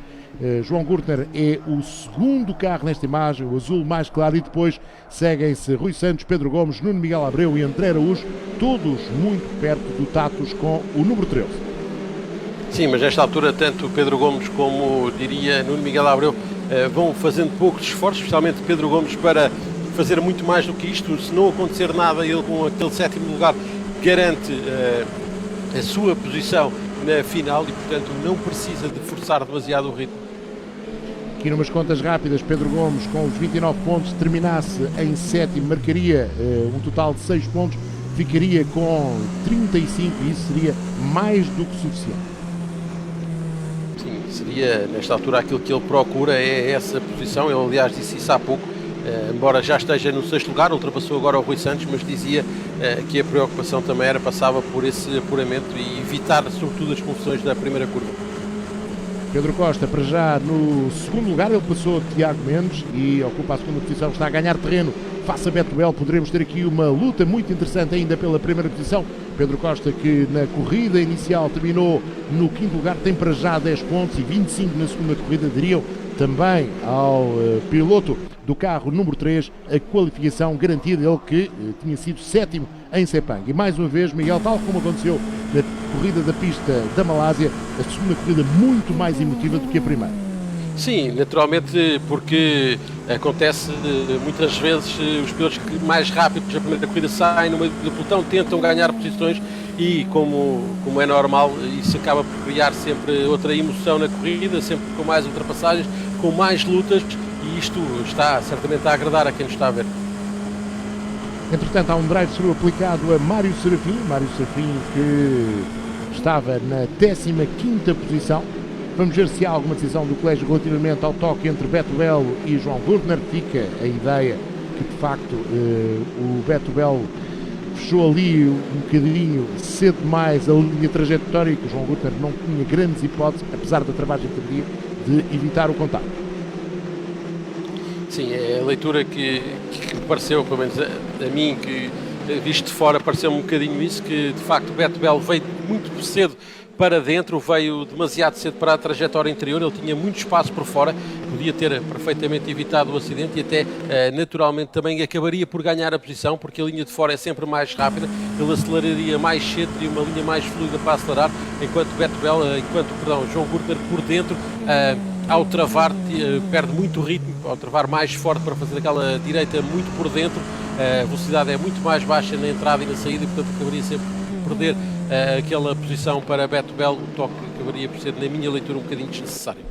João Gurtner, é o segundo carro nesta imagem, o azul mais claro, e depois seguem-se Rui Santos, Pedro Gomes, Nuno Miguel Abreu e André Araújo, todos muito perto do Tatus com o número 13. Sim, mas nesta altura tanto Pedro Gomes como, diria, Nuno Miguel Abreu vão fazendo poucos esforços, especialmente Pedro Gomes, para fazer muito mais do que isto. Se não acontecer nada, ele com aquele 7º lugar garante a sua posição na final e, portanto, não precisa de forçar demasiado o ritmo. Aqui numas contas rápidas, Pedro Gomes com os 29 pontos, terminasse em 7º, marcaria um total de 6 pontos, ficaria com 35 e isso seria mais do que suficiente. Sim, seria nesta altura aquilo que ele procura, é essa posição. Ele, aliás, disse isso há pouco, embora já esteja no 6º lugar, ultrapassou agora o Rui Santos, mas dizia que a preocupação também passava por esse apuramento e evitar, sobretudo, as confusões da primeira curva. Pedro Costa, para já no 2º lugar, ele passou Tiago Mendes e ocupa a 2ª posição, está a ganhar terreno face a Beto Belo. Poderemos ter aqui uma luta muito interessante ainda pela primeira posição. Pedro Costa, que na corrida inicial terminou no 5º lugar, tem para já 10 pontos e 25 na segunda corrida, diriam também ao piloto do carro número 3 a qualificação garantida, ele que tinha sido 7º em Sepang. E mais uma vez, Miguel, tal como aconteceu na corrida da pista da Malásia, a segunda corrida muito mais emotiva do que a primeira. Sim, naturalmente, porque acontece muitas vezes os pilotos que mais rápidos na primeira corrida saem no meio do pelotão, tentam ganhar posições e, como é normal, isso acaba por criar sempre outra emoção na corrida, sempre com mais ultrapassagens, com mais lutas, e isto está certamente a agradar a quem nos está a ver. Entretanto, há um drive-thru aplicado a Mário Serafim que estava na 15ª posição. Vamos ver se há alguma decisão do colégio relativamente ao toque entre Beto Belo e João Gurtner. Fica a ideia que, de facto, o Beto Belo fechou ali um bocadinho cedo demais a linha trajetória e que o João Gurtner não tinha grandes hipóteses, apesar da travagem tardia, de evitar o contacto. Sim, é a leitura que me pareceu, pelo menos a mim, que visto de fora, pareceu um bocadinho isso, que de facto Beto Belo veio muito cedo para dentro, veio demasiado cedo para a trajetória interior, ele tinha muito espaço por fora, podia ter perfeitamente evitado o acidente e até naturalmente também acabaria por ganhar a posição, porque a linha de fora é sempre mais rápida, ele aceleraria mais cedo, teria uma linha mais fluida para acelerar, enquanto João Gurtner por dentro, ao travar, perde muito ritmo, ao travar mais forte para fazer aquela direita muito por dentro, a velocidade é muito mais baixa na entrada e na saída, e portanto acabaria sempre por perder aquela posição para Beto Belo, o toque acabaria por ser, na minha leitura, um bocadinho desnecessário.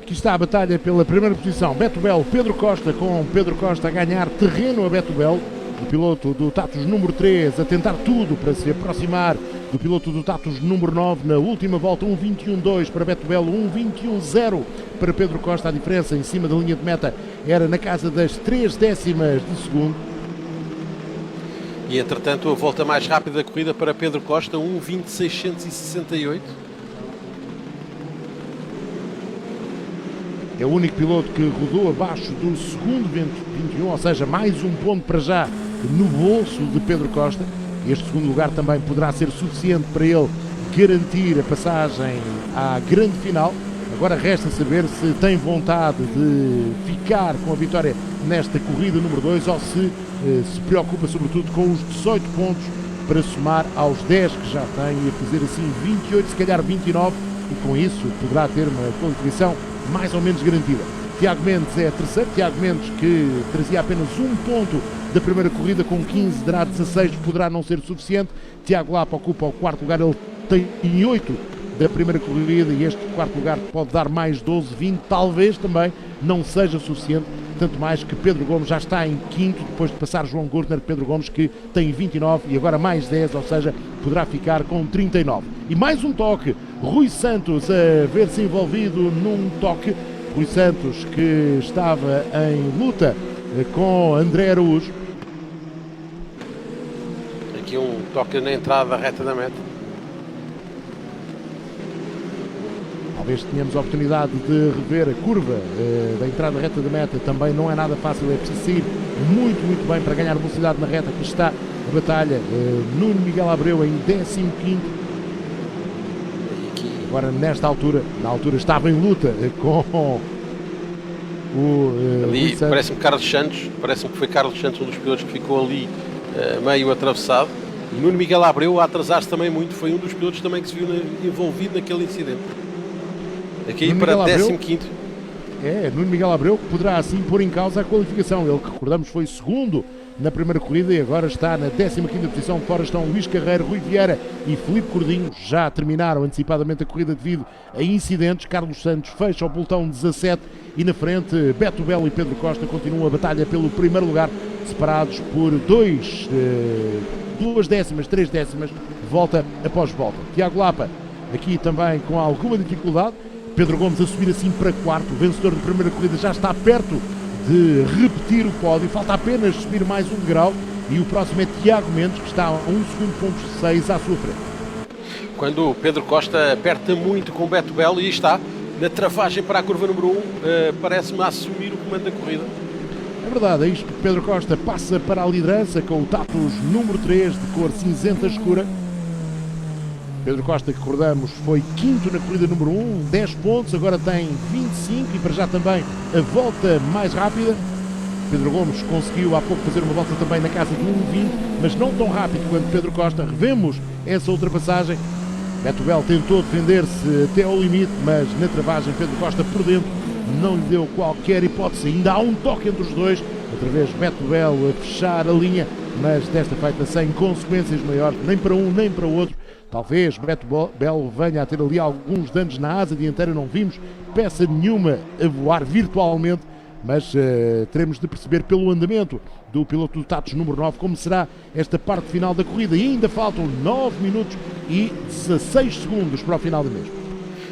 Aqui está a batalha pela primeira posição, Beto Belo, Pedro Costa, com Pedro Costa a ganhar terreno a Beto Belo, o piloto do Tatus número 3 a tentar tudo para se aproximar do piloto do Tatus número 9 na última volta, 1.21.2 para Beto Belo, 1.21.0 para Pedro Costa. A diferença em cima da linha de meta era na casa das 3 décimas de segundo. E entretanto a volta mais rápida da corrida para Pedro Costa, 1.20.668. É o único piloto que rodou abaixo do segundo 21, ou seja, mais um ponto para já no bolso de Pedro Costa. Este segundo lugar também poderá ser suficiente para ele garantir a passagem à grande final. Agora resta saber se tem vontade de ficar com a vitória nesta corrida número 2 ou se se preocupa sobretudo com os 18 pontos para somar aos 10 que já tem e a fazer assim 28, se calhar 29, e com isso poderá ter uma qualificação mais ou menos garantida. Tiago Mendes é terceiro, Tiago Mendes que trazia apenas um ponto da primeira corrida, com 15 dará 16, poderá não ser suficiente. Tiago Lapa ocupa o quarto lugar, ele tem 8 da primeira corrida e este quarto lugar pode dar mais 12, 20, talvez também não seja suficiente, tanto mais que Pedro Gomes já está em quinto, depois de passar João Gurtner. Pedro Gomes que tem 29 e agora mais 10, ou seja, poderá ficar com 39. E mais um toque, Rui Santos a ver-se envolvido num toque, Rui Santos que estava em luta com André Araújo. Aqui um toque na entrada da reta da meta. Talvez tenhamos a oportunidade de rever a curva da entrada da reta da meta. Também não é nada fácil, é preciso ir muito bem para ganhar velocidade na reta. Aqui está a batalha, Nuno Miguel Abreu em 15º. Agora nesta altura, na altura estava em luta com o ali parece-me que foi Carlos Santos um dos pilotos que ficou ali meio atravessado. E Nuno Miguel Abreu a atrasar-se também muito, foi um dos pilotos também que se viu envolvido naquele incidente. Aqui Nuno para 15º. Nuno Miguel Abreu que poderá assim pôr em causa a qualificação. Ele, que recordamos, foi segundo na primeira corrida e agora está na 15ª posição. Fora estão Luís Carreiro, Rui Vieira e Filipe Cordinho. Já terminaram antecipadamente a corrida devido a incidentes. Carlos Santos fecha o pelotão 17 e na frente Beto Belo e Pedro Costa continuam a batalha pelo primeiro lugar, separados por 2 décimas, 3 décimas, volta após volta. Tiago Lapa aqui também com alguma dificuldade. Pedro Gomes a subir assim para quarto, o vencedor da primeira corrida já está perto de repetir o pódio, falta apenas subir mais um degrau e o próximo é Tiago Mendes, que está a 1 segundo ponto 6 à sua frente. Quando o Pedro Costa aperta muito com o Beto Belo e está na travagem para a curva número 1, parece-me assumir o comando da corrida. É verdade, é isto. Pedro Costa passa para a liderança com o Tatus número 3 de cor cinzenta escura. Pedro Costa, que recordamos, foi quinto na corrida número 1, 10 pontos, agora tem 25 e para já também a volta mais rápida. Pedro Gomes conseguiu há pouco fazer uma volta também na casa de 1,20, mas não tão rápido quanto Pedro Costa. Revemos essa ultrapassagem. Beto Belo tentou defender-se até ao limite, mas na travagem Pedro Costa por dentro não lhe deu qualquer hipótese. Ainda há um toque entre os dois, outra vez Beto Belo a fechar a linha, mas desta feita sem consequências maiores, nem para um nem para o outro. Talvez Beto Belo venha a ter ali alguns danos na asa dianteira, não vimos peça nenhuma a voar virtualmente, mas teremos de perceber pelo andamento do piloto do Tatus número 9 como será esta parte final da corrida. E ainda faltam 9 minutos e 16 segundos para o final da mesma.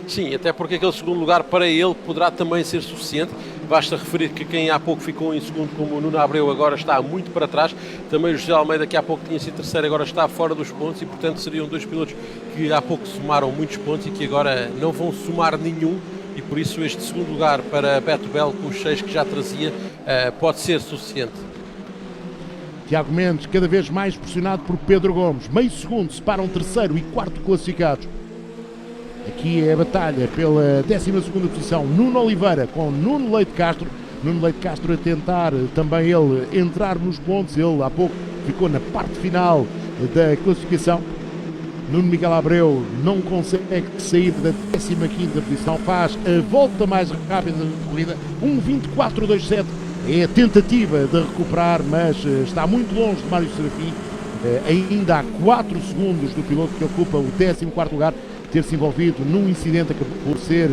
Sim, até porque aquele segundo lugar para ele poderá também ser suficiente. Basta referir que quem há pouco ficou em segundo, como o Nuno Abreu, agora está muito para trás. Também o José Almeida, que há pouco tinha sido terceiro, agora está fora dos pontos e, portanto, seriam dois pilotos que há pouco somaram muitos pontos e que agora não vão somar nenhum. E por isso este segundo lugar para Beto Belo, com os 6 que já trazia, pode ser suficiente. Tiago Mendes cada vez mais pressionado por Pedro Gomes. Meio segundo separam terceiro e quarto classificados. Aqui é a batalha pela 12ª posição. Nuno Oliveira com Nuno Leite Castro. Nuno Leite Castro a tentar também ele entrar nos pontos. Ele há pouco ficou na parte final da classificação. Nuno Miguel Abreu não consegue sair da 15ª posição. Faz a volta mais rápida da corrida. 1:24.27 é a tentativa de recuperar, mas está muito longe de Mário Serafim. Ainda há 4 segundos do piloto que ocupa o 14º lugar ter-se envolvido num incidente que por ser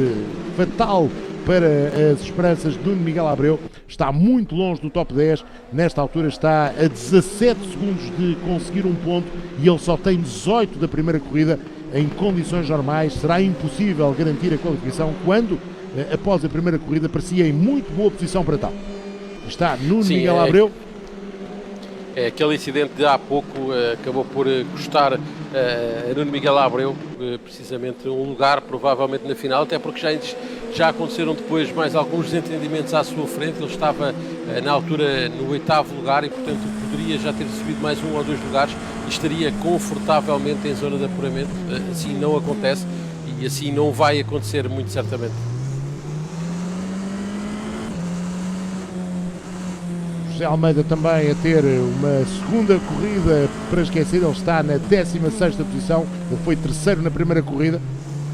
fatal para as esperanças de Nuno Miguel Abreu. Está muito longe do top 10, nesta altura está a 17 segundos de conseguir um ponto e ele só tem 18 da primeira corrida. Em condições normais será impossível garantir a qualificação quando, após a primeira corrida, parecia em muito boa posição para tal. Está Nuno Miguel Abreu. Aquele incidente de há pouco acabou por custar a Nuno Miguel Abreu precisamente um lugar, provavelmente na final, até porque já aconteceram depois mais alguns desentendimentos à sua frente. Ele estava na altura no 8º lugar e, portanto, poderia já ter subido mais 1 ou 2 lugares e estaria confortavelmente em zona de apuramento. Assim não acontece e assim não vai acontecer muito certamente. José Almeida também a ter uma segunda corrida para esquecer, ele está na 16ª posição, ele foi terceiro na primeira corrida.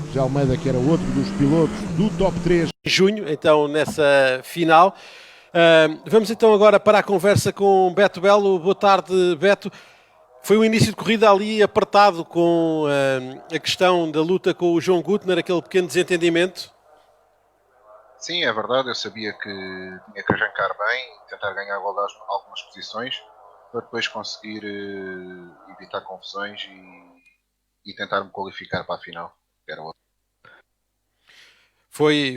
José Almeida, que era outro dos pilotos do top 3. Em junho, então, nessa final. Vamos então agora para a conversa com Beto Belo. Boa tarde, Beto. Foi um início de corrida ali apertado com a questão da luta com o João Gutner, aquele pequeno desentendimento. Sim, é verdade, eu sabia que tinha que arrancar bem, tentar ganhar algumas posições para depois conseguir evitar confusões e tentar me qualificar para a final, que era outra. Foi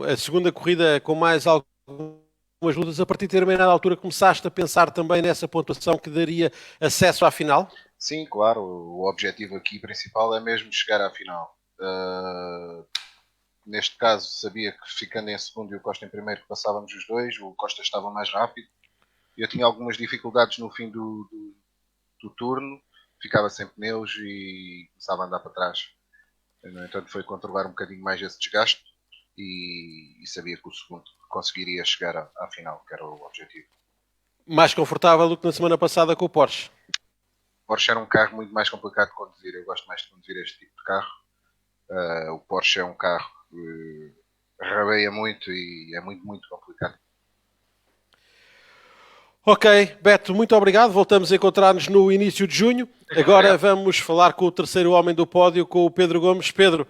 a segunda corrida com mais algumas lutas. A partir de determinada altura começaste a pensar também nessa pontuação que daria acesso à final? Sim, claro, o objetivo aqui principal é mesmo chegar à final. Neste caso, sabia que ficando em segundo e o Costa em primeiro passávamos os dois, o Costa estava mais rápido. Eu tinha algumas dificuldades no fim do turno, ficava sem pneus e começava a andar para trás. No entanto, foi controlar um bocadinho mais esse desgaste e sabia que o segundo conseguiria chegar à final, que era o objetivo. Mais confortável do que na semana passada com o Porsche? O Porsche era um carro muito mais complicado de conduzir, eu gosto mais de conduzir este tipo de carro. O Porsche é um carro rabeia muito e é muito, muito complicado. Ok, Beto, muito obrigado. Voltamos a encontrar-nos no início de junho. Agora vamos falar com o terceiro homem do pódio, com o Pedro Gomes. Pedro,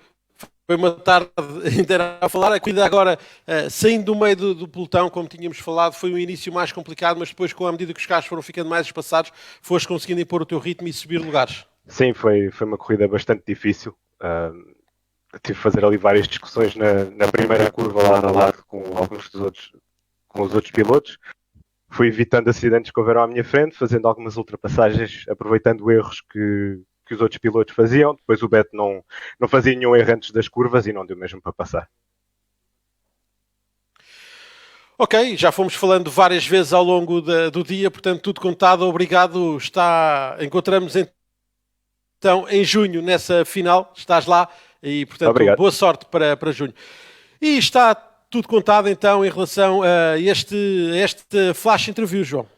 foi uma tarde inteira a falar. A corrida agora, saindo do meio do pelotão, como tínhamos falado, foi um início mais complicado, mas depois, com a medida que os carros foram ficando mais espaçados, foste conseguindo impor o teu ritmo e subir lugares. Sim, foi uma corrida bastante difícil. Tive de fazer ali várias discussões na primeira curva lado a lado com os outros pilotos. Fui evitando acidentes que houveram à minha frente, fazendo algumas ultrapassagens, aproveitando erros que os outros pilotos faziam. Depois o Beto não fazia nenhum erro antes das curvas e não deu mesmo para passar. Ok, já fomos falando várias vezes ao longo do dia, portanto tudo contado, obrigado. Encontramos então em junho nessa final, estás lá. E, portanto, obrigado. Boa sorte para junho. E está tudo contado, então, em relação a este flash interview, João.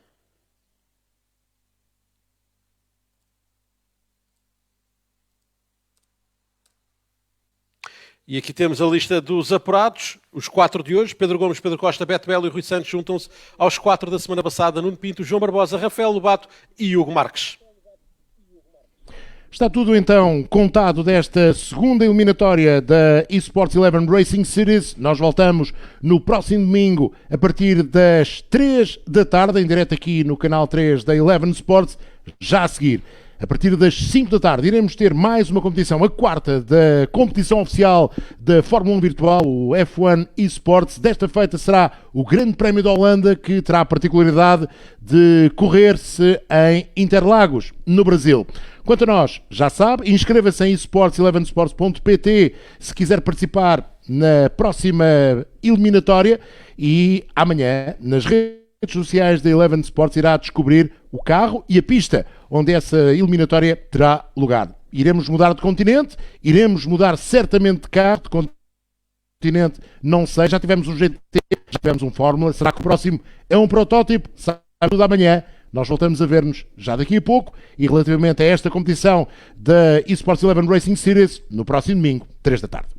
E aqui temos a lista dos apurados, os 4 de hoje. Pedro Gomes, Pedro Costa, Beto Belo e Rui Santos juntam-se aos 4 da semana passada. Nuno Pinto, João Barbosa, Rafael Lobato e Hugo Marques. Está tudo então contado desta segunda eliminatória da eSports 11 Racing Series. Nós voltamos no próximo domingo a partir das 3 da tarde, em direto aqui no canal 3 da 11 Sports. Já a seguir, a partir das 5 da tarde, iremos ter mais uma competição, a quarta da competição oficial da Fórmula 1 virtual, o F1 eSports. Desta feita será o Grande Prémio da Holanda, que terá a particularidade de correr-se em Interlagos, no Brasil. Quanto a nós, já sabe, inscreva-se em esports11sports.pt se quiser participar na próxima eliminatória e amanhã, nas redes sociais da 11 Sports, irá descobrir o carro e a pista onde essa eliminatória terá lugar. Iremos mudar de continente, iremos mudar certamente de carro, de continente, não sei, já tivemos um GT, já tivemos um Fórmula, será que o próximo é um protótipo? Sabe tudo amanhã. Nós voltamos a ver-nos já daqui a pouco e relativamente a esta competição da eSports 11 Racing Series no próximo domingo, 3 da tarde.